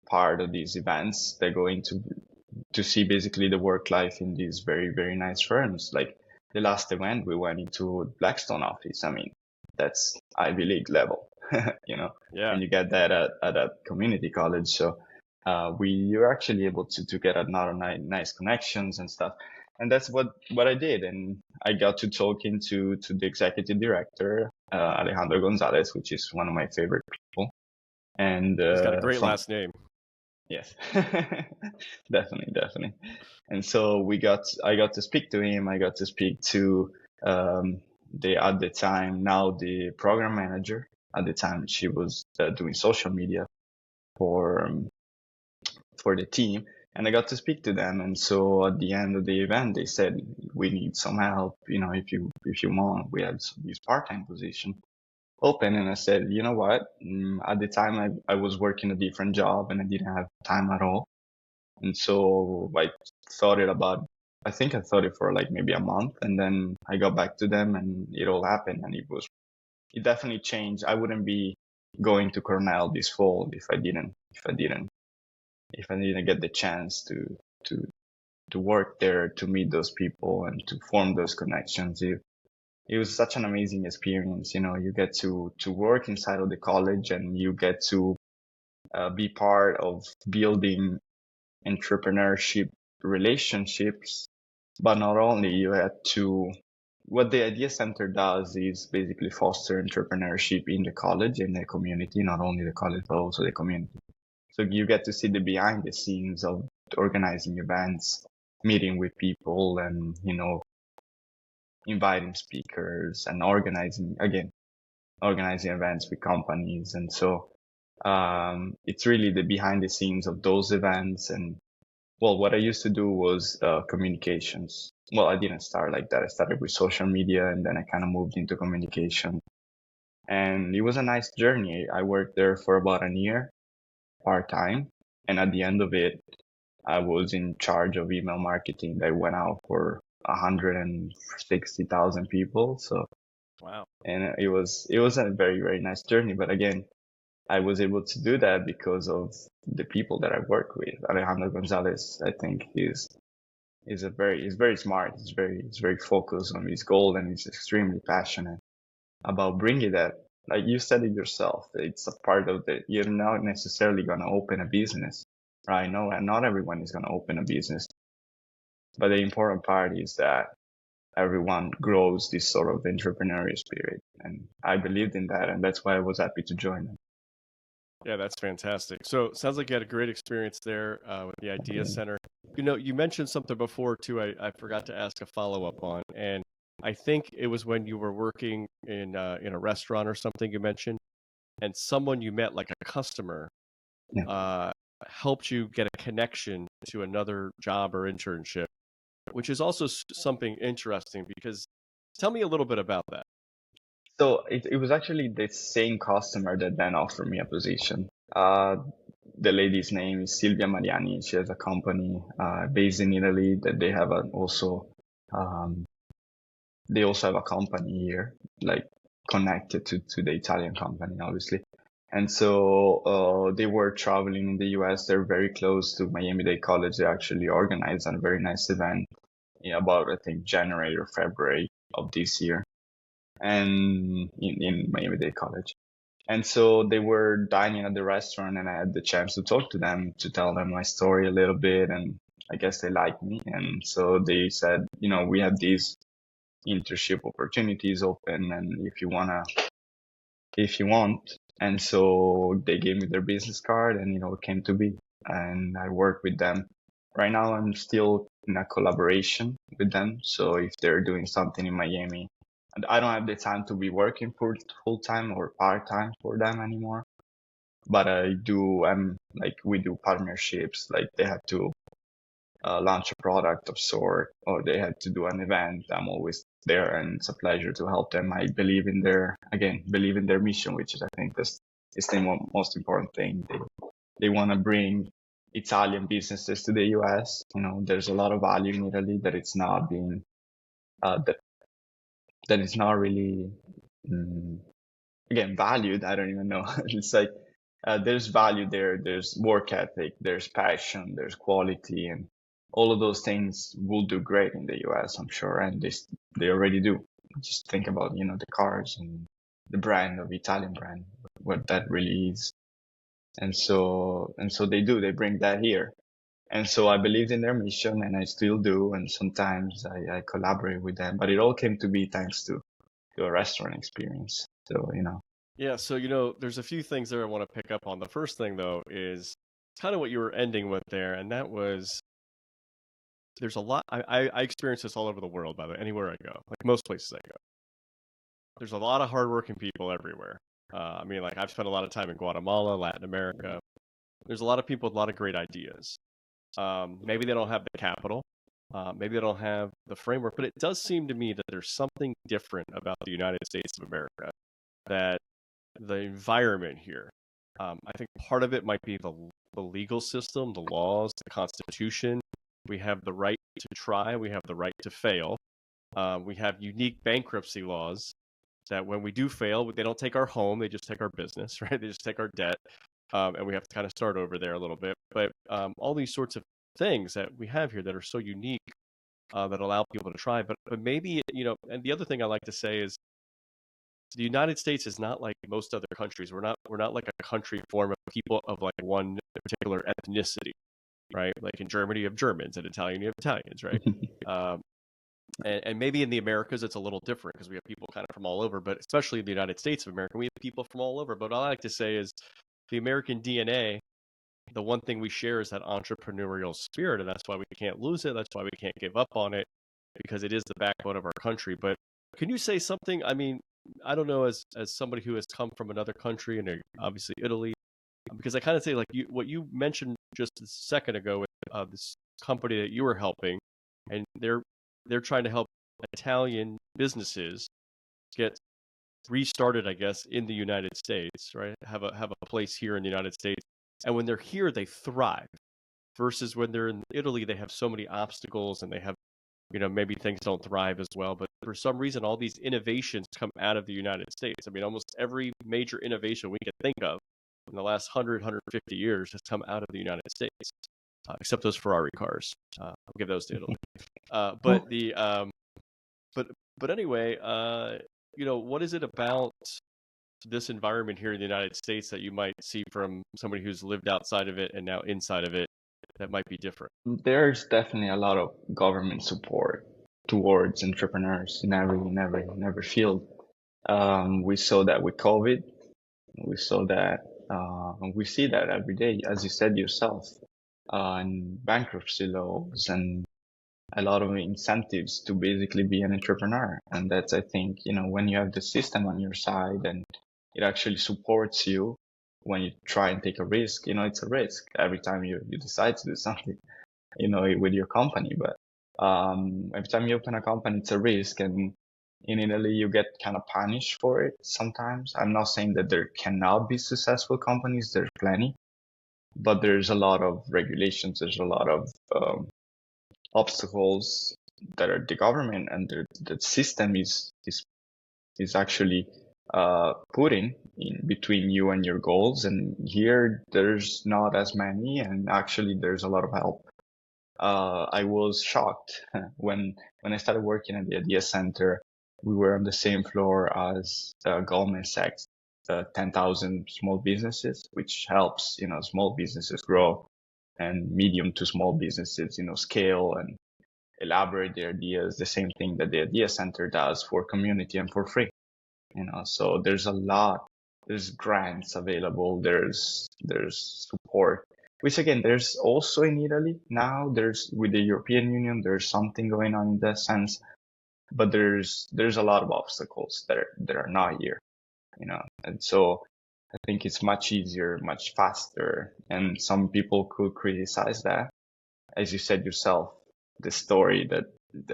part of these events that go into to see basically the work life in these very, very nice firms. Like the last event, we went into Blackstone office. I mean, that's Ivy League level, Yeah. and you get that at a community college. So you're actually able to get a lot of nice connections and stuff. And that's what I did. And I got to talking to the executive director, Alejandro Gonzalez, which is one of my favorite people. And He's got a great last name. Yes, definitely. And so I got to speak to him. I got to speak to at the time, now the program manager. At the time, she was doing social media for the team, and I got to speak to them. And so at the end of the event, they said, "We need some help. If you want, we have this part-time position open." And I said, you know what? At the time, I was working a different job and I didn't have time at all. And so I I think I thought it for like maybe a month, and then I got back to them and it all happened, and it definitely changed. I wouldn't be going to Cornell this fall if I didn't get the chance to work there, to meet those people and to form those connections. It was such an amazing experience. You get to work inside of the college, and you get to be part of building entrepreneurship relationships. But not only, you had to, what the Idea Center does is basically foster entrepreneurship in the college, in the community, not only the college, but also the community. So you get to see the behind the scenes of organizing events, meeting with people, and, inviting speakers and organizing events with companies. And so it's really the behind the scenes of those events. And well, what I used to do was communications. Well, I didn't start like that. I started with social media, and then I kind of moved into communication. And it was a nice journey. I worked there for about a year, part-time. And at the end of it, I was in charge of email marketing that went out for 160,000 people. So, Wow. and it was a very, very nice journey. But again, I was able to do that because of the people that I work with. Alejandro Gonzalez, I think, is very smart. He's very focused on his goal, and he's extremely passionate about bringing that. Like you said it yourself, it's a part of you're not necessarily going to open a business, right? No, and not everyone is going to open a business. But the important part is that everyone grows this sort of entrepreneurial spirit. And I believed in that, and that's why I was happy to join them. Yeah, that's fantastic. So sounds like you had a great experience there with the Idea Center. You mentioned something before too. I forgot to ask a follow-up on, and I think it was when you were working in a restaurant or something you mentioned, and someone you met, like a customer, Yeah. helped you get a connection to another job or internship, which is also something interesting because tell me a little bit about that. So it was actually the same customer that then offered me a position. The lady's name is Silvia Mariani. She has a company based in Italy that they have they also have a company here, like connected to the Italian company, obviously. And so they were traveling in the US. They're very close to Miami Dade College. They actually organized a very nice event about, I think, January or February of this year, and in Miami Dade College. And so they were dining at the restaurant, and I had the chance to talk to them, to tell them my story a little bit. And I guess they liked me. And so they said, we have these internship opportunities open, and if you want. And so they gave me their business card, and, it came to be. And I work with them. Right now, I'm still in a collaboration with them. So if they're doing something in Miami, And I don't have the time to be working full time or part time for them anymore. But I do. We do partnerships. Like they have to launch a product of sort, or they had to do an event. I'm always there, and it's a pleasure to help them. I believe in their mission, which is, I think, this is the most important thing. They want to bring Italian businesses to the US. There's a lot of value in Italy that it's not being that it's not really again valued. I don't even know. It's like there's value there. There's work ethic. There's passion. There's quality, and all of those things will do great in the US, I'm sure, and they already do. Just think about the cars and the brand of Italian brand, what that really is, and so they bring that here, and so I believed in their mission, and I still do, and sometimes I collaborate with them, but it all came to be thanks to a restaurant experience. So Yeah, so there's a few things there I want to pick up on. The first thing though is kind of what you were ending with there, and that was there's a lot. I experience this all over the world, by the way, anywhere I go, like most places I go. There's a lot of hardworking people everywhere. I mean, like I've spent a lot of time in Guatemala, Latin America. There's a lot of people with a lot of great ideas. Maybe they don't have the capital, maybe they don't have the framework, but it does seem to me that there's something different about the United States of America. That the environment here, I think part of it might be the legal system, the laws, the Constitution. We have the right to try. We have the right to fail. We have unique bankruptcy laws that when we do fail, they don't take our home, they just take our business, right? They just take our debt, and we have to kind of start over there a little bit. But all these sorts of things that we have here that are so unique, that allow people to try. But maybe, and the other thing I like to say is the United States is not like most other countries. We're not like a country formed of people of like one particular ethnicity, right? Like in Germany, you have Germans, and Italian, you have Italians, right? And maybe in the Americas, it's a little different because we have people kind of from all over, but especially in the United States of America, we have people from all over. But what I like to say is the American DNA, the one thing we share is that entrepreneurial spirit, and that's why we can't lose it. That's why we can't give up on it, because it is the backbone of our country. But can you say something? I mean, I don't know, as somebody who has come from another country, and obviously Italy, because I kind of say like what you mentioned just a second ago with this company that you were helping, and they're trying to help Italian businesses get restarted, I guess, in the United States, right? Have a place here in the United States, and when they're here, they thrive. Versus when they're in Italy, they have so many obstacles, and they have, maybe things don't thrive as well. But for some reason, all these innovations come out of the United States. I mean, almost every major innovation we can think of in the last 150 years has come out of the United States, except those Ferrari cars. I'll give those to Italy. But the but anyway, what is it about this environment here in the United States that you might see from somebody who's lived outside of it and now inside of it that might be different? There's definitely a lot of government support towards entrepreneurs in every field. We saw that with COVID. We saw that, we see that every day, as you said yourself, and bankruptcy laws and a lot of incentives to basically be an entrepreneur. And that's, I think, when you have the system on your side and it actually supports you when you try and take a risk, it's a risk every time you decide to do something, with your company. But every time you open a company, it's a risk. And in Italy, you get kind of punished for it sometimes. I'm not saying that there cannot be successful companies. There's plenty, but there's a lot of regulations. There's a lot of obstacles that are the government and the system is actually putting in between you and your goals. And here there's not as many, and actually there's a lot of help. I was shocked when I started working at the Idea Center. We were on the same floor as Goldman Sachs, 10,000 small businesses, which helps small businesses grow, and medium to small businesses scale and elaborate their ideas. The same thing that the Idea Center does for community and for free. So there's a lot. There's grants available. There's support. Which again, there's also in Italy now. There's with the European Union. There's something going on in that sense. but there's a lot of obstacles that are not here, and so I think it's much easier, much faster, and some people could criticize that, as you said yourself, the story that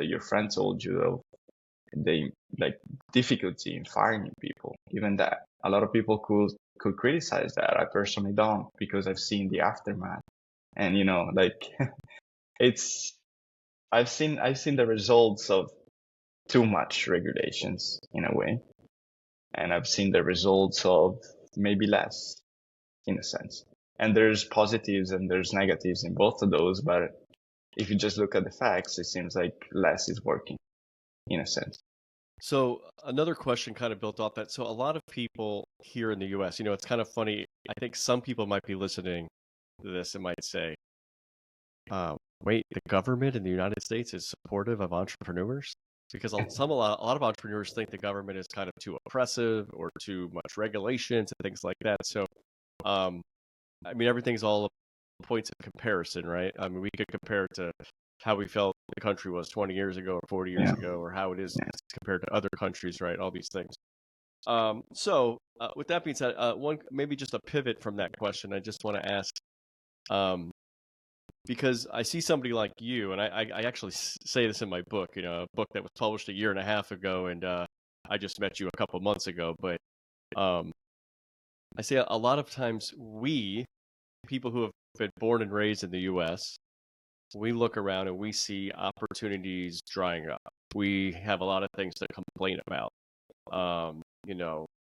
your friend told you of they like difficulty in finding people. Even that, a lot of people could criticize that. I personally don't, because I've seen the aftermath, and like it's I've seen the results of too much regulations in a way, and I've seen the results of maybe less, in a sense. And there's positives and there's negatives in both of those, but if you just look at the facts, it seems like less is working, in a sense. So another question kind of built off that. So a lot of people here in the US, it's kind of funny. I think some people might be listening to this and might say, wait, the government in the United States is supportive of entrepreneurs? Because a lot of entrepreneurs think the government is kind of too oppressive or too much regulations and things like that. So, I mean, everything's all points of comparison, right? I mean, we could compare it to how we felt the country was 20 years ago or 40 years Yeah. ago, or how it is Yeah. compared to other countries, right? All these things. So with that being said, one maybe just a pivot from that question, I just want to ask, because I see somebody like you, and I actually say this in my book, a book that was published a year and a half ago, and I just met you a couple months ago, but I say a lot of times people who have been born and raised in the U.S., we look around and we see opportunities drying up. We have a lot of things to complain about.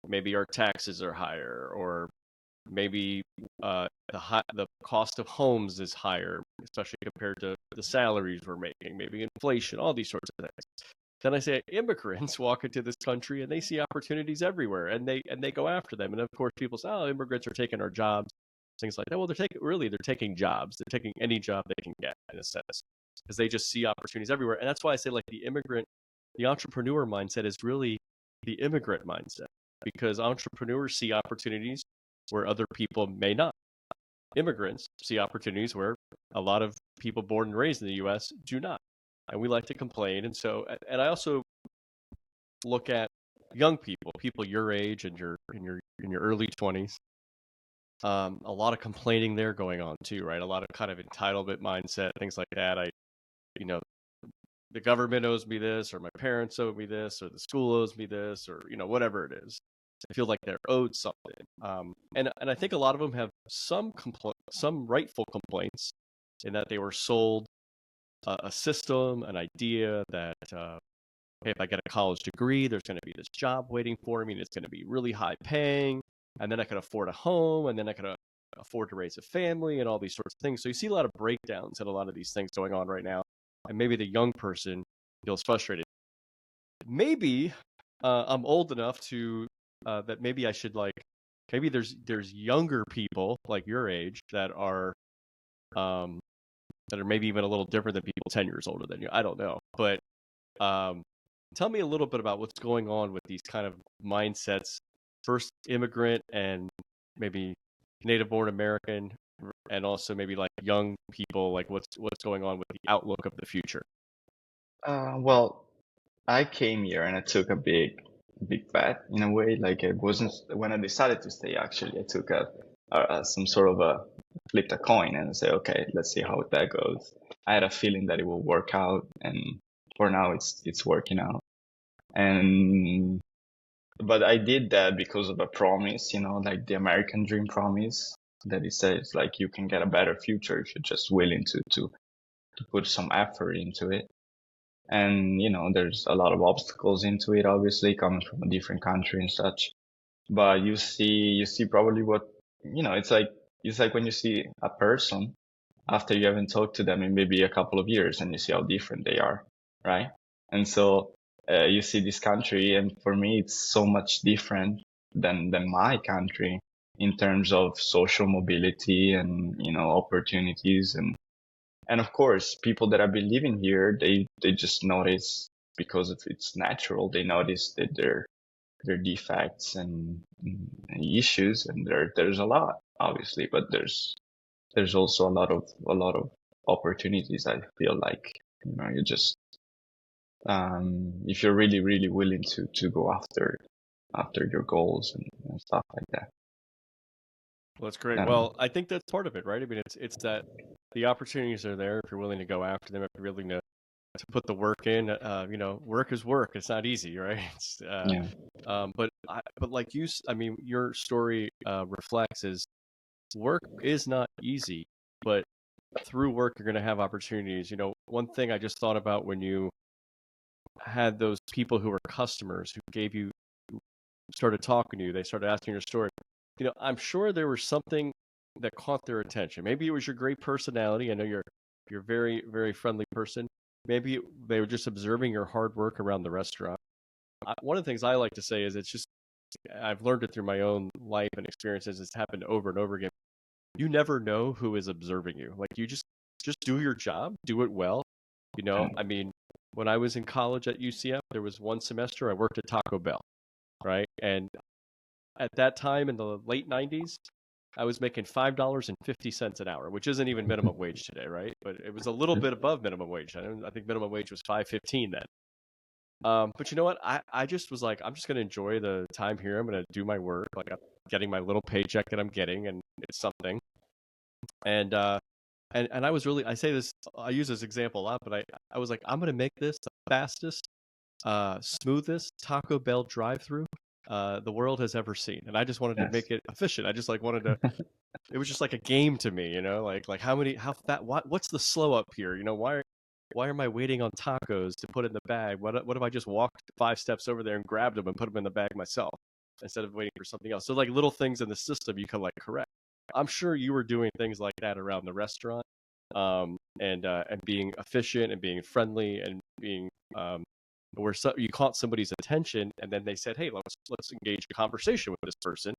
Maybe our taxes are higher, or maybe the cost of homes is higher, especially compared to the salaries we're making. Maybe inflation, all these sorts of things. Then I say immigrants walk into this country and they see opportunities everywhere, and they go after them. And of course, people say, "Oh, immigrants are taking our jobs," things like that. Well, they're taking jobs. They're taking any job they can get, in a sense, because they just see opportunities everywhere. And that's why I say, like, the entrepreneur mindset is really the immigrant mindset, because entrepreneurs see opportunities where other people may not. Immigrants see opportunities where a lot of people born and raised in the U.S. do not, and we like to complain. And I also look at young people your age and your early 20s. A lot of complaining there going on too, right? A lot of kind of entitlement mindset, things like that. You know, the government owes me this, or my parents owe me this, or the school owes me this, or whatever it is. I feel like they're owed something. And I think a lot of them have some rightful complaints, in that they were sold a system, an idea that hey, if I get a college degree, there's going to be this job waiting for me, and it's going to be really high paying, and then I could afford a home, and then I could afford to raise a family, and all these sorts of things. So you see a lot of breakdowns and a lot of these things going on right now, and maybe the young person feels frustrated. Maybe I'm old enough to that maybe I should, like, maybe there's younger people like your age that are maybe even a little different than people 10 years older than you. I don't know, but tell me a little bit about what's going on with these kind of mindsets, first immigrant and maybe native born American, and also maybe like young people, like what's going on with the outlook of the future. Well, I came here and I took a big bet in a way. Like, it wasn't when I decided to stay. Actually, I took some sort of a flipped a coin and say, okay, let's see how that goes. I had a feeling that it will work out, and for now, it's working out. And but I did that because of a promise, like the American dream promise, that it says like you can get a better future if you're just willing to put some effort into it. And there's a lot of obstacles into it, obviously coming from a different country and such. But you see probably what it's like when you see a person after you haven't talked to them in maybe a couple of years, and you see how different they are, right? And so you see this country, and for me it's so much different than my country in terms of social mobility and opportunities, and of course, people that have been living here, they just notice, because it's natural. They notice that their defects and issues, and there's a lot, obviously, but there's also a lot of opportunities. I feel like you just if you're really, really willing to go after your goals and stuff like that. Well, that's great. I don't know. Well, I think that's part of it, right? I mean, it's that the opportunities are there if you're willing to go after them, if you're willing to put the work in. Work is work. It's not easy, right? Yeah, But like I mean, your story reflects is work is not easy, but through work you're going to have opportunities. One thing I just thought about when you had those people who were customers who gave you who started talking to you, they started asking your story. I'm sure there was something that caught their attention. Maybe it was your great personality. I know you're a very, very friendly person. Maybe they were just observing your hard work around the restaurant. One of the things I like to say is it's just I've learned it through my own life and experiences. It's happened over and over again. You never know who is observing you. Like you just do your job, do it well. yeah, I mean, when I was in college at UCF, there was one semester I worked at Taco Bell, right? And at that time in the late 90s, I was making $5.50 an hour, which isn't even minimum wage today, right? But it was a little bit above minimum wage. I think minimum wage was 5.15 then. But you know what? I just was like, I'm just gonna enjoy the time here. I'm gonna do my work. Like I'm getting my little paycheck that I'm getting, and it's something. And I was really I say this I use this example a lot, but I was like, I'm gonna make this the fastest, smoothest Taco Bell drive-through the world has ever seen, and I just wanted to yes, make it efficient. I just like wanted to. It was just like a game to me, like how fat what's the slow up here? Why am I waiting on tacos to put in the bag? What if I just walked 5 steps over there and grabbed them and put them in the bag myself instead of waiting for something else? So like little things in the system you can like correct. I'm sure you were doing things like that around the restaurant, and being efficient and being friendly and being where you caught somebody's attention and then they said, hey, let's engage a conversation with this person,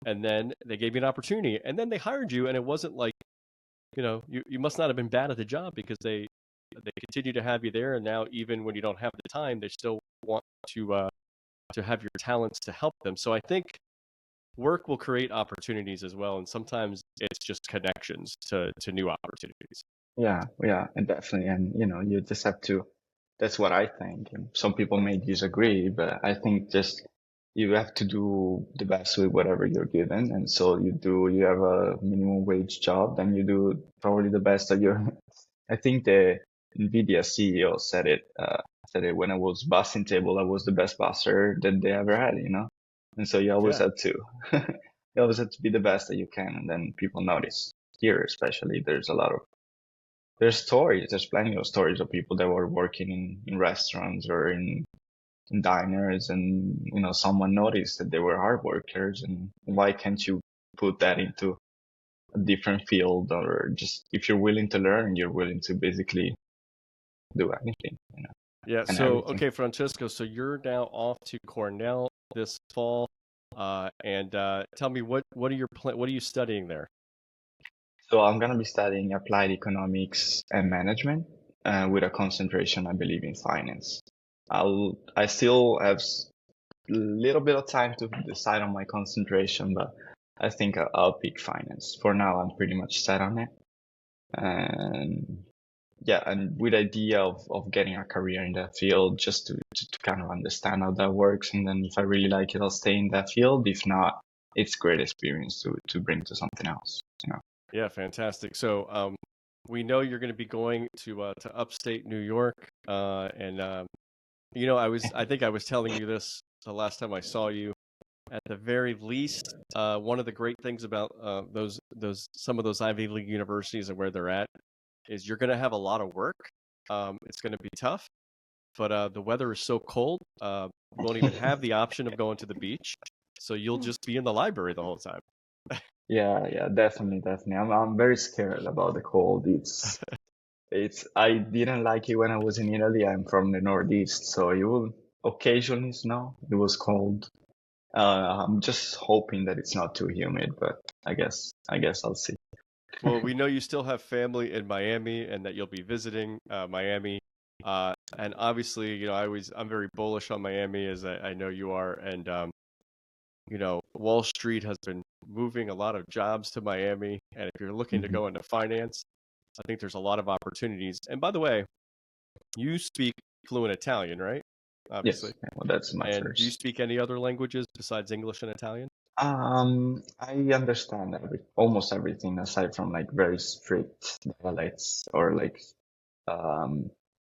and then they gave you an opportunity and then they hired you, and it wasn't like you must not have been bad at the job because they continue to have you there, and now even when you don't have the time they still want to have your talents to help them. So I think work will create opportunities as well, and sometimes it's just connections to new opportunities. yeah, and definitely. And you just have to. That's what I think. And some people may disagree, but I think just you have to do the best with whatever you're given. And so you have a minimum wage job, then you do probably the best that you're. I think the NVIDIA CEO said it when I was bussing table, I was the best busser that they ever had. And so you always Yeah. have to, you always have to be the best that you can. And then people notice here, especially there's stories, there's plenty of stories of people that were working in restaurants or in diners, and someone noticed that they were hard workers, and why can't you put that into a different field, or just if you're willing to learn, you're willing to basically do anything, Yeah. and So, everything. okay, Francesco, so you're now off to Cornell this fall. And tell me what are you studying there? So I'm gonna be studying applied economics and management, with a concentration, I believe, in finance. I still have little bit of time to decide on my concentration, but I think I'll pick finance. For now, I'm pretty much set on it. And yeah, and with idea of getting a career in that field, just to kind of understand how that works. And then if I really like it, I'll stay in that field. If not, it's great experience to bring to something else. Yeah, fantastic. So, we know you're going to be going to upstate New York, and I think I was telling you this the last time I saw you. At the very least, one of the great things about those some of those Ivy League universities and where they're at is you're going to have a lot of work. It's going to be tough, but the weather is so cold, you won't even have the option of going to the beach, so you'll just be in the library the whole time. Yeah, definitely, definitely. I'm very scared about the cold. I didn't like it when I was in Italy. I'm from the Northeast, so you will occasionally snow. It was cold. I'm just hoping that it's not too humid, but I guess I'll see. Well, we know you still have family in Miami and that you'll be visiting Miami. And obviously, I'm very bullish on Miami, as I know you are. And Wall Street has been moving a lot of jobs to Miami. And if you're looking to Mhm. go into finance, I think there's a lot of opportunities. And by the way, you speak fluent Italian, right? Yes, Obviously. well, that's my And do you first. speak any other languages besides English and Italian? I understand almost everything aside from like very strict dialects or um,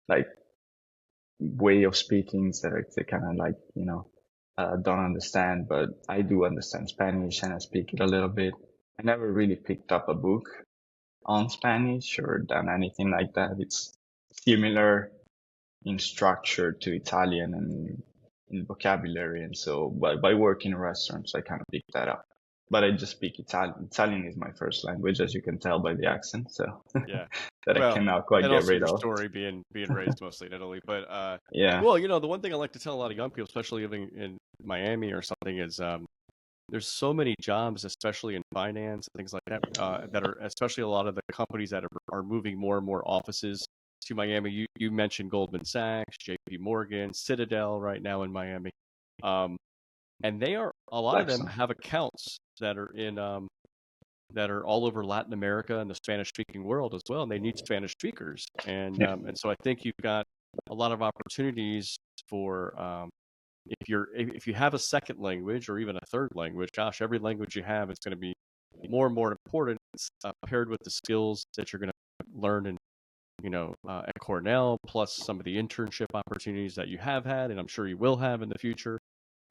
like way of speaking that they kind of like, don't understand, but I do understand Spanish and I speak it a little bit. I never really picked up a book on Spanish or done anything like that. It's similar in structure to Italian and in vocabulary. And so by working in restaurants, I kind of picked that up. But I just speak Italian. Italian is my first language, as you can tell by the accent. So Yeah. that I Well, cannot quite and get also rid your of. story being raised mostly in Italy. But Yeah. well, the one thing I like to tell a lot of young people, especially living in Miami or something, is there's so many jobs, especially in finance and things like that, that are especially a lot of the companies that are moving more and more offices to Miami. You mentioned Goldman Sachs, J.P. Morgan, Citadel right now in Miami, and they are a lot of them Blackstone. have accounts that are in that are all over Latin America and the Spanish speaking world as well, and they need Spanish speakers, Yeah. and so I think you've got a lot of opportunities for if you have a second language or even a third language. Gosh, every language you have is going to be more and more important, paired with the skills that you're going to learn in at Cornell, plus some of the internship opportunities that you have had, and I'm sure you will have in the future.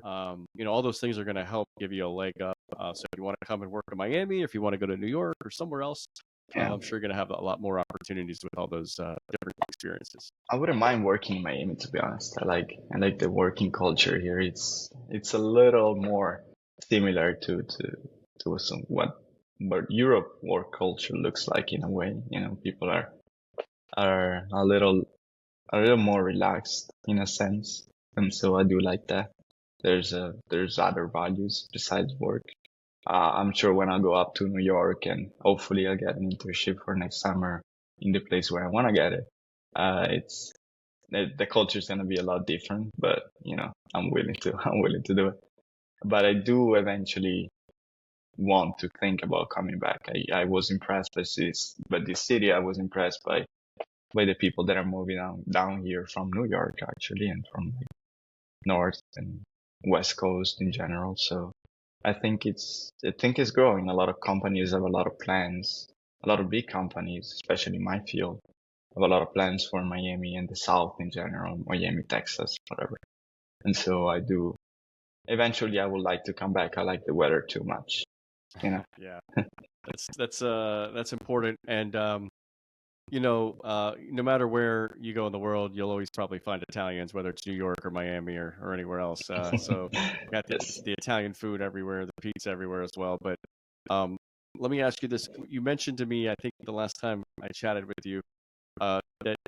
All those things are going to help give you a leg up. So if you want to come and work in Miami, or if you want to go to New York or somewhere else, Yeah. I'm sure you're going to have a lot more opportunities with all those different experiences. I wouldn't mind working in Miami, to be honest. I like the working culture here. It's a little more similar to some what Europe work culture looks like in a way. People are a little more relaxed in a sense, and so I do like that. There's other values besides work. I'm sure when I go up to New York and hopefully I'll get an internship for next summer in the place where I want to get it. It's the culture is going to be a lot different, but I'm willing to I'm willing to do it. But I do eventually want to think about coming back. I was impressed by this city. I was impressed by the people that are moving down here from New York actually, and from North and West Coast in general. So I think it's growing. A lot of companies have a lot of plans. A lot of big companies, especially in my field, have a lot of plans for Miami and the South in general, Miami, Texas, whatever. And so I do. Eventually, I would like to come back. I like the weather too much, Yeah, that's important, and no matter where you go in the world, you'll always probably find Italians, whether it's New York or Miami or anywhere else. So you got Yes. the Italian food everywhere, the pizza everywhere as well. But um, let me ask you this: you mentioned to me, I think the last time I chatted with you, that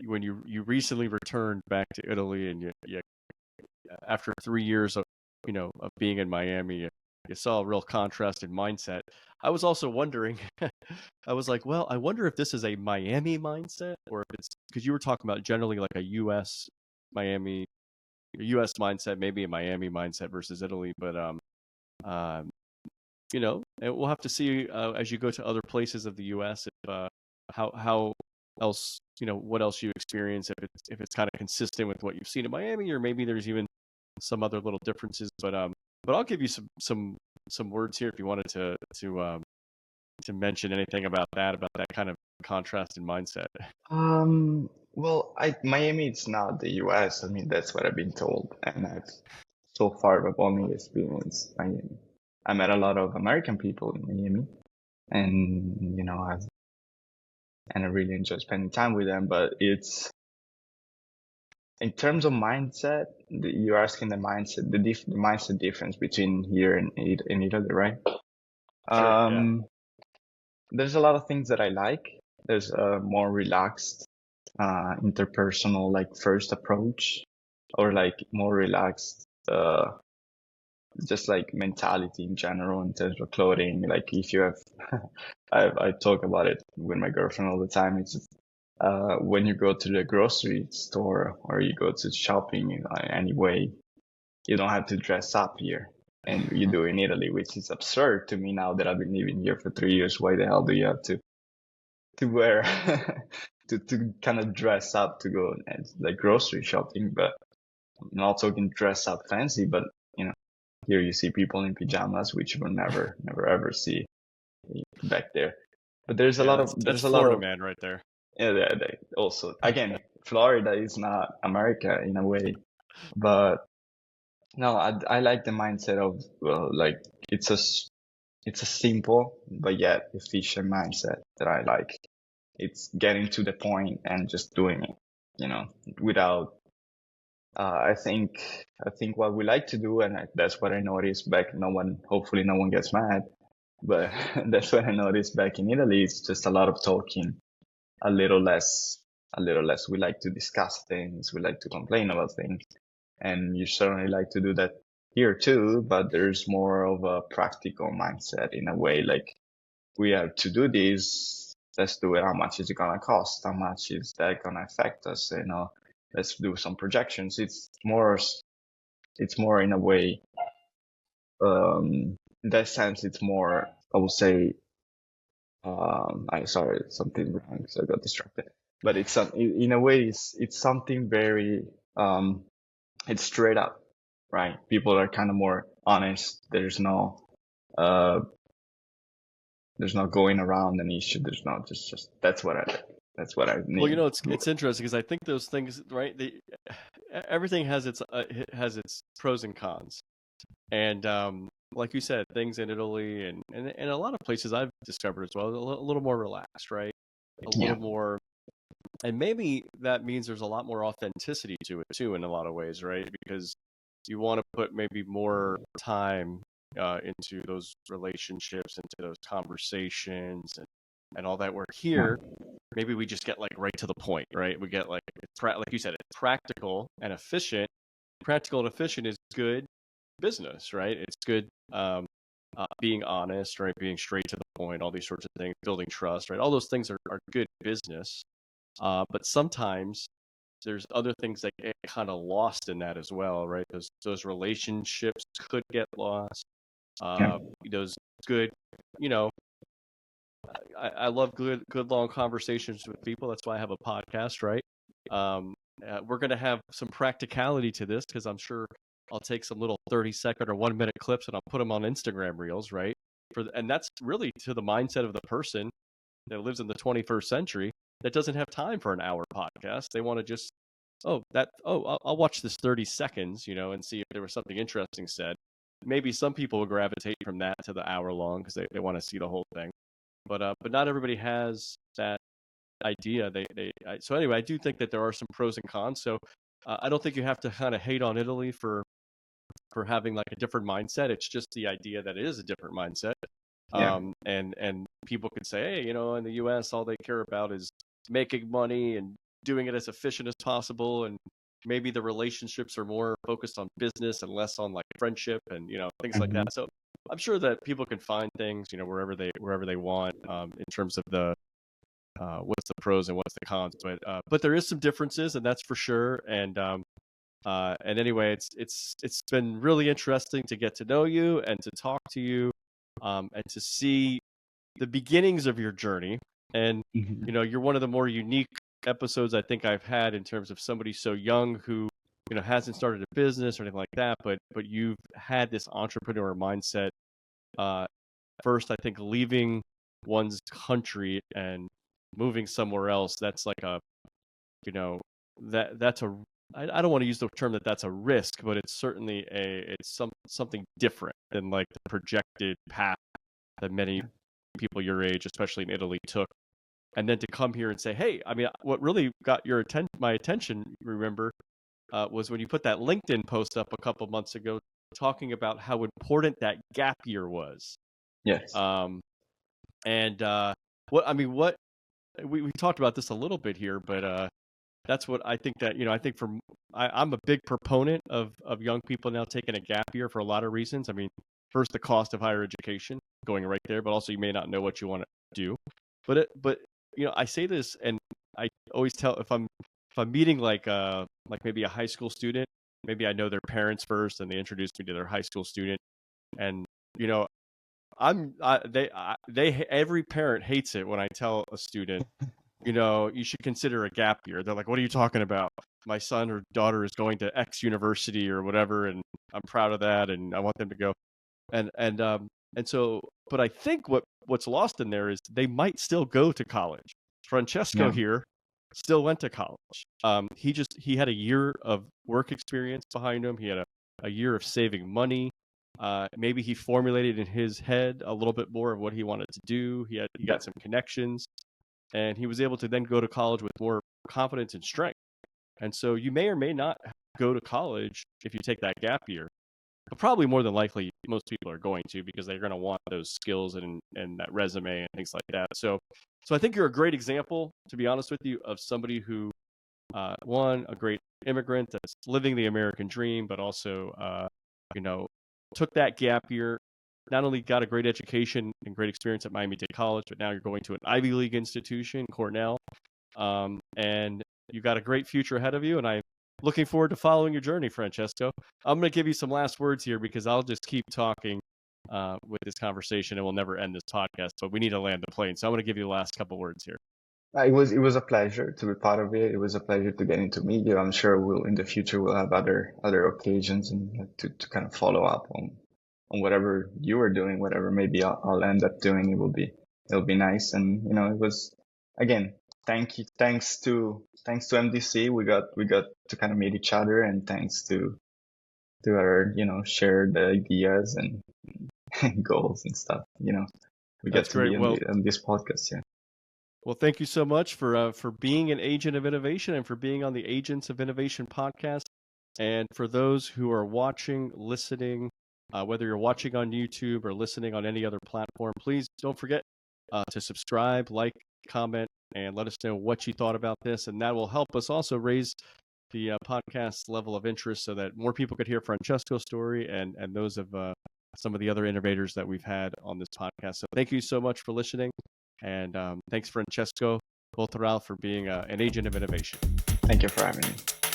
when you recently returned back to Italy, and you after 3 years of being in Miami, you saw a real contrast in mindset. I was also wondering, I was like, well, I wonder if this is a Miami mindset, or if it's because you were talking about generally like a U.S. Miami, a U.S. mindset, maybe a Miami mindset versus Italy. But um, and we'll have to see as you go to other places of the U.S. if how else what else you experience, if it's kind of consistent with what you've seen in Miami, or maybe there's even some other little differences. But I'll give you some words here if you wanted to mention anything about that kind of contrast in mindset. Well, Miami is not the US. I mean, that's what I've been told. And so far, I've only experienced Miami. I met a lot of American people in Miami and, I really enjoy spending time with them. But in terms of mindset, you're asking the mindset difference between here and in Italy, right? Sure. Yeah. There's a lot of things that I like. There's a more relaxed, interpersonal, like first approach, or like more relaxed, just like mentality in general in terms of clothing. Like if you have, I talk about it with my girlfriend all the time. It's when you go to the grocery store or you go to shopping anyway, you don't have to dress up here. And you do in Italy, which is absurd to me now that I've been living here for 3 years. Why the hell do you have to wear to kind of dress up to go and like grocery shopping, but I'm not talking dress up fancy, but you know, here you see people in pajamas, which you will never ever see back there. But there's a Yeah, lot of that's there's a lot Florida of man right there. yeah, also again, Florida is not America in a way, but no, I like the mindset of like it's a it's a simple but yet efficient mindset that I like. It's getting to the point and just doing it, you know, without I think what we like to do, and that's what I noticed back. Hopefully, no one gets mad, but that's what I noticed back in Italy. It's just a lot of talking, a little less, a little less. We like to discuss things. We like to complain about things, and you certainly like to do that here too. But there's more of a practical mindset in a way. Like we have to do this. Let's do it. How much is it gonna cost? How much is that gonna affect us? You know, let's do some projections. It's more in a way, in that sense, it's more, I would say, I sorry, something wrong, so I got distracted. But it's in a way, it's something very, it's straight up, right? People are kind of more honest. Uh, there's no going around an issue. There's not just that's what I Well, need. it's interesting because I think those things, right? Everything has its pros and cons, and like you said, things in Italy and a lot of places I've discovered as well, a little more relaxed, right? A Yeah, little more, and maybe that means there's a lot more authenticity to it too, in a lot of ways, right? Because you want to put maybe more time into those relationships, into those conversations, and all that. Where yeah, here, maybe we just get like right to the point, right? We get like like you said, it's practical and efficient. Practical and efficient is good business, right? It's good being honest, right? Being straight to the point, all these sorts of things, building trust, right? All those things are good business. But sometimes there's other things that get kind of lost in that as well, right? Those relationships could get lost. yeah. Those good, you know, I love good long conversations with people. That's why I have a podcast, right? We're going to have some practicality to this because I'm sure I'll take some little 30-second or 1 minute clips and I'll put them on Instagram Reels, right? And that's really to the mindset of the person that lives in the 21st century that doesn't have time for an hour podcast. They want to just, I'll watch this 30 seconds, and see if there was something interesting said. Maybe some people will gravitate from that to the hour long because they want to see the whole thing. But not everybody has that idea. So anyway, I do think that there are some pros and cons. So I don't think you have to kind of hate on Italy for having like a different mindset. It's just the idea that it is a different mindset. Yeah. And people could say, hey, in the U.S., all they care about is making money and doing it as efficient as possible, and maybe the relationships are more focused on business and less on like friendship and things like Hmm. that. So I'm sure that people can find things, wherever they want, in terms of the what's the pros and what's the cons. But there is some differences, and that's for sure. And anyway, it's been really interesting to get to know you and to talk to you, and to see the beginnings of your journey. And Hmm. you're one of the more unique episodes I think I've had in terms of somebody so young who hasn't started a business or anything like that, but you've had this entrepreneur mindset. First, I think leaving one's country and moving somewhere else, that's like a you know that's a I don't want to use the term that's a risk, but it's certainly something different than like the projected path that many people your age, especially in Italy, took. And then to come here and say, hey, I mean, what really got my attention, remember, was when you put that LinkedIn post up a couple months ago talking about how important that gap year was. Yes. Um, and what we talked about this a little bit here, but that's what I think that, I think I'm a big proponent of young people now taking a gap year for a lot of reasons. I mean, first, the cost of higher education going right there, but also you may not know what you want to do. But I say this, and I always tell if I'm meeting like maybe a high school student, maybe I know their parents first, and they introduce me to their high school student, and you know every parent hates it when I tell a student you should consider a gap year. They're like, what are you talking about? My son or daughter is going to X university or whatever, and I'm proud of that, and I want them to go. And so, but I think what's lost in there is they might still go to college. Francesco Yeah. here still went to college. He had a year of work experience behind him. He had a year of saving money. Maybe he formulated in his head a little bit more of what he wanted to do. He got some connections, and he was able to then go to college with more confidence and strength. And so you may or may not go to college if you take that gap year, but probably more than likely most people are going to, because they're going to want those skills and that resume and things like that. So I think you're a great example, to be honest with you, of somebody who one, a great immigrant that's living the American dream, but also took that gap year, not only got a great education and great experience at Miami Dade College, but now you're going to an Ivy League institution, Cornell, and you've got a great future ahead of you. And I'm looking forward to following your journey, Francesco. I'm going to give you some last words here, because I'll just keep talking with this conversation and we'll never end this podcast, but we need to land the plane. So I'm going to give you the last couple words here. It was a pleasure to be part of it. It was a pleasure to get to meet you. I'm sure in the future we'll have other occasions and to kind of follow up on whatever you are doing, whatever maybe I'll end up doing. It'll be nice. And it was, again, thanks to MDC, we got to kind of meet each other, and thanks to our shared ideas and goals and stuff. We That's get to great. be on this podcast. Yeah. Well, thank you so much for being an agent of innovation and for being on the Agents of Innovation podcast. And for those who are watching, listening, whether you're watching on YouTube or listening on any other platform, please don't forget to subscribe, like, comment, and let us know what you thought about this. And that will help us also raise the podcast level of interest so that more people could hear Francesco's story and those of some of the other innovators that we've had on this podcast. So thank you so much for listening. And thanks, Francesco Voltarel, for being an agent of innovation. Thank you for having me.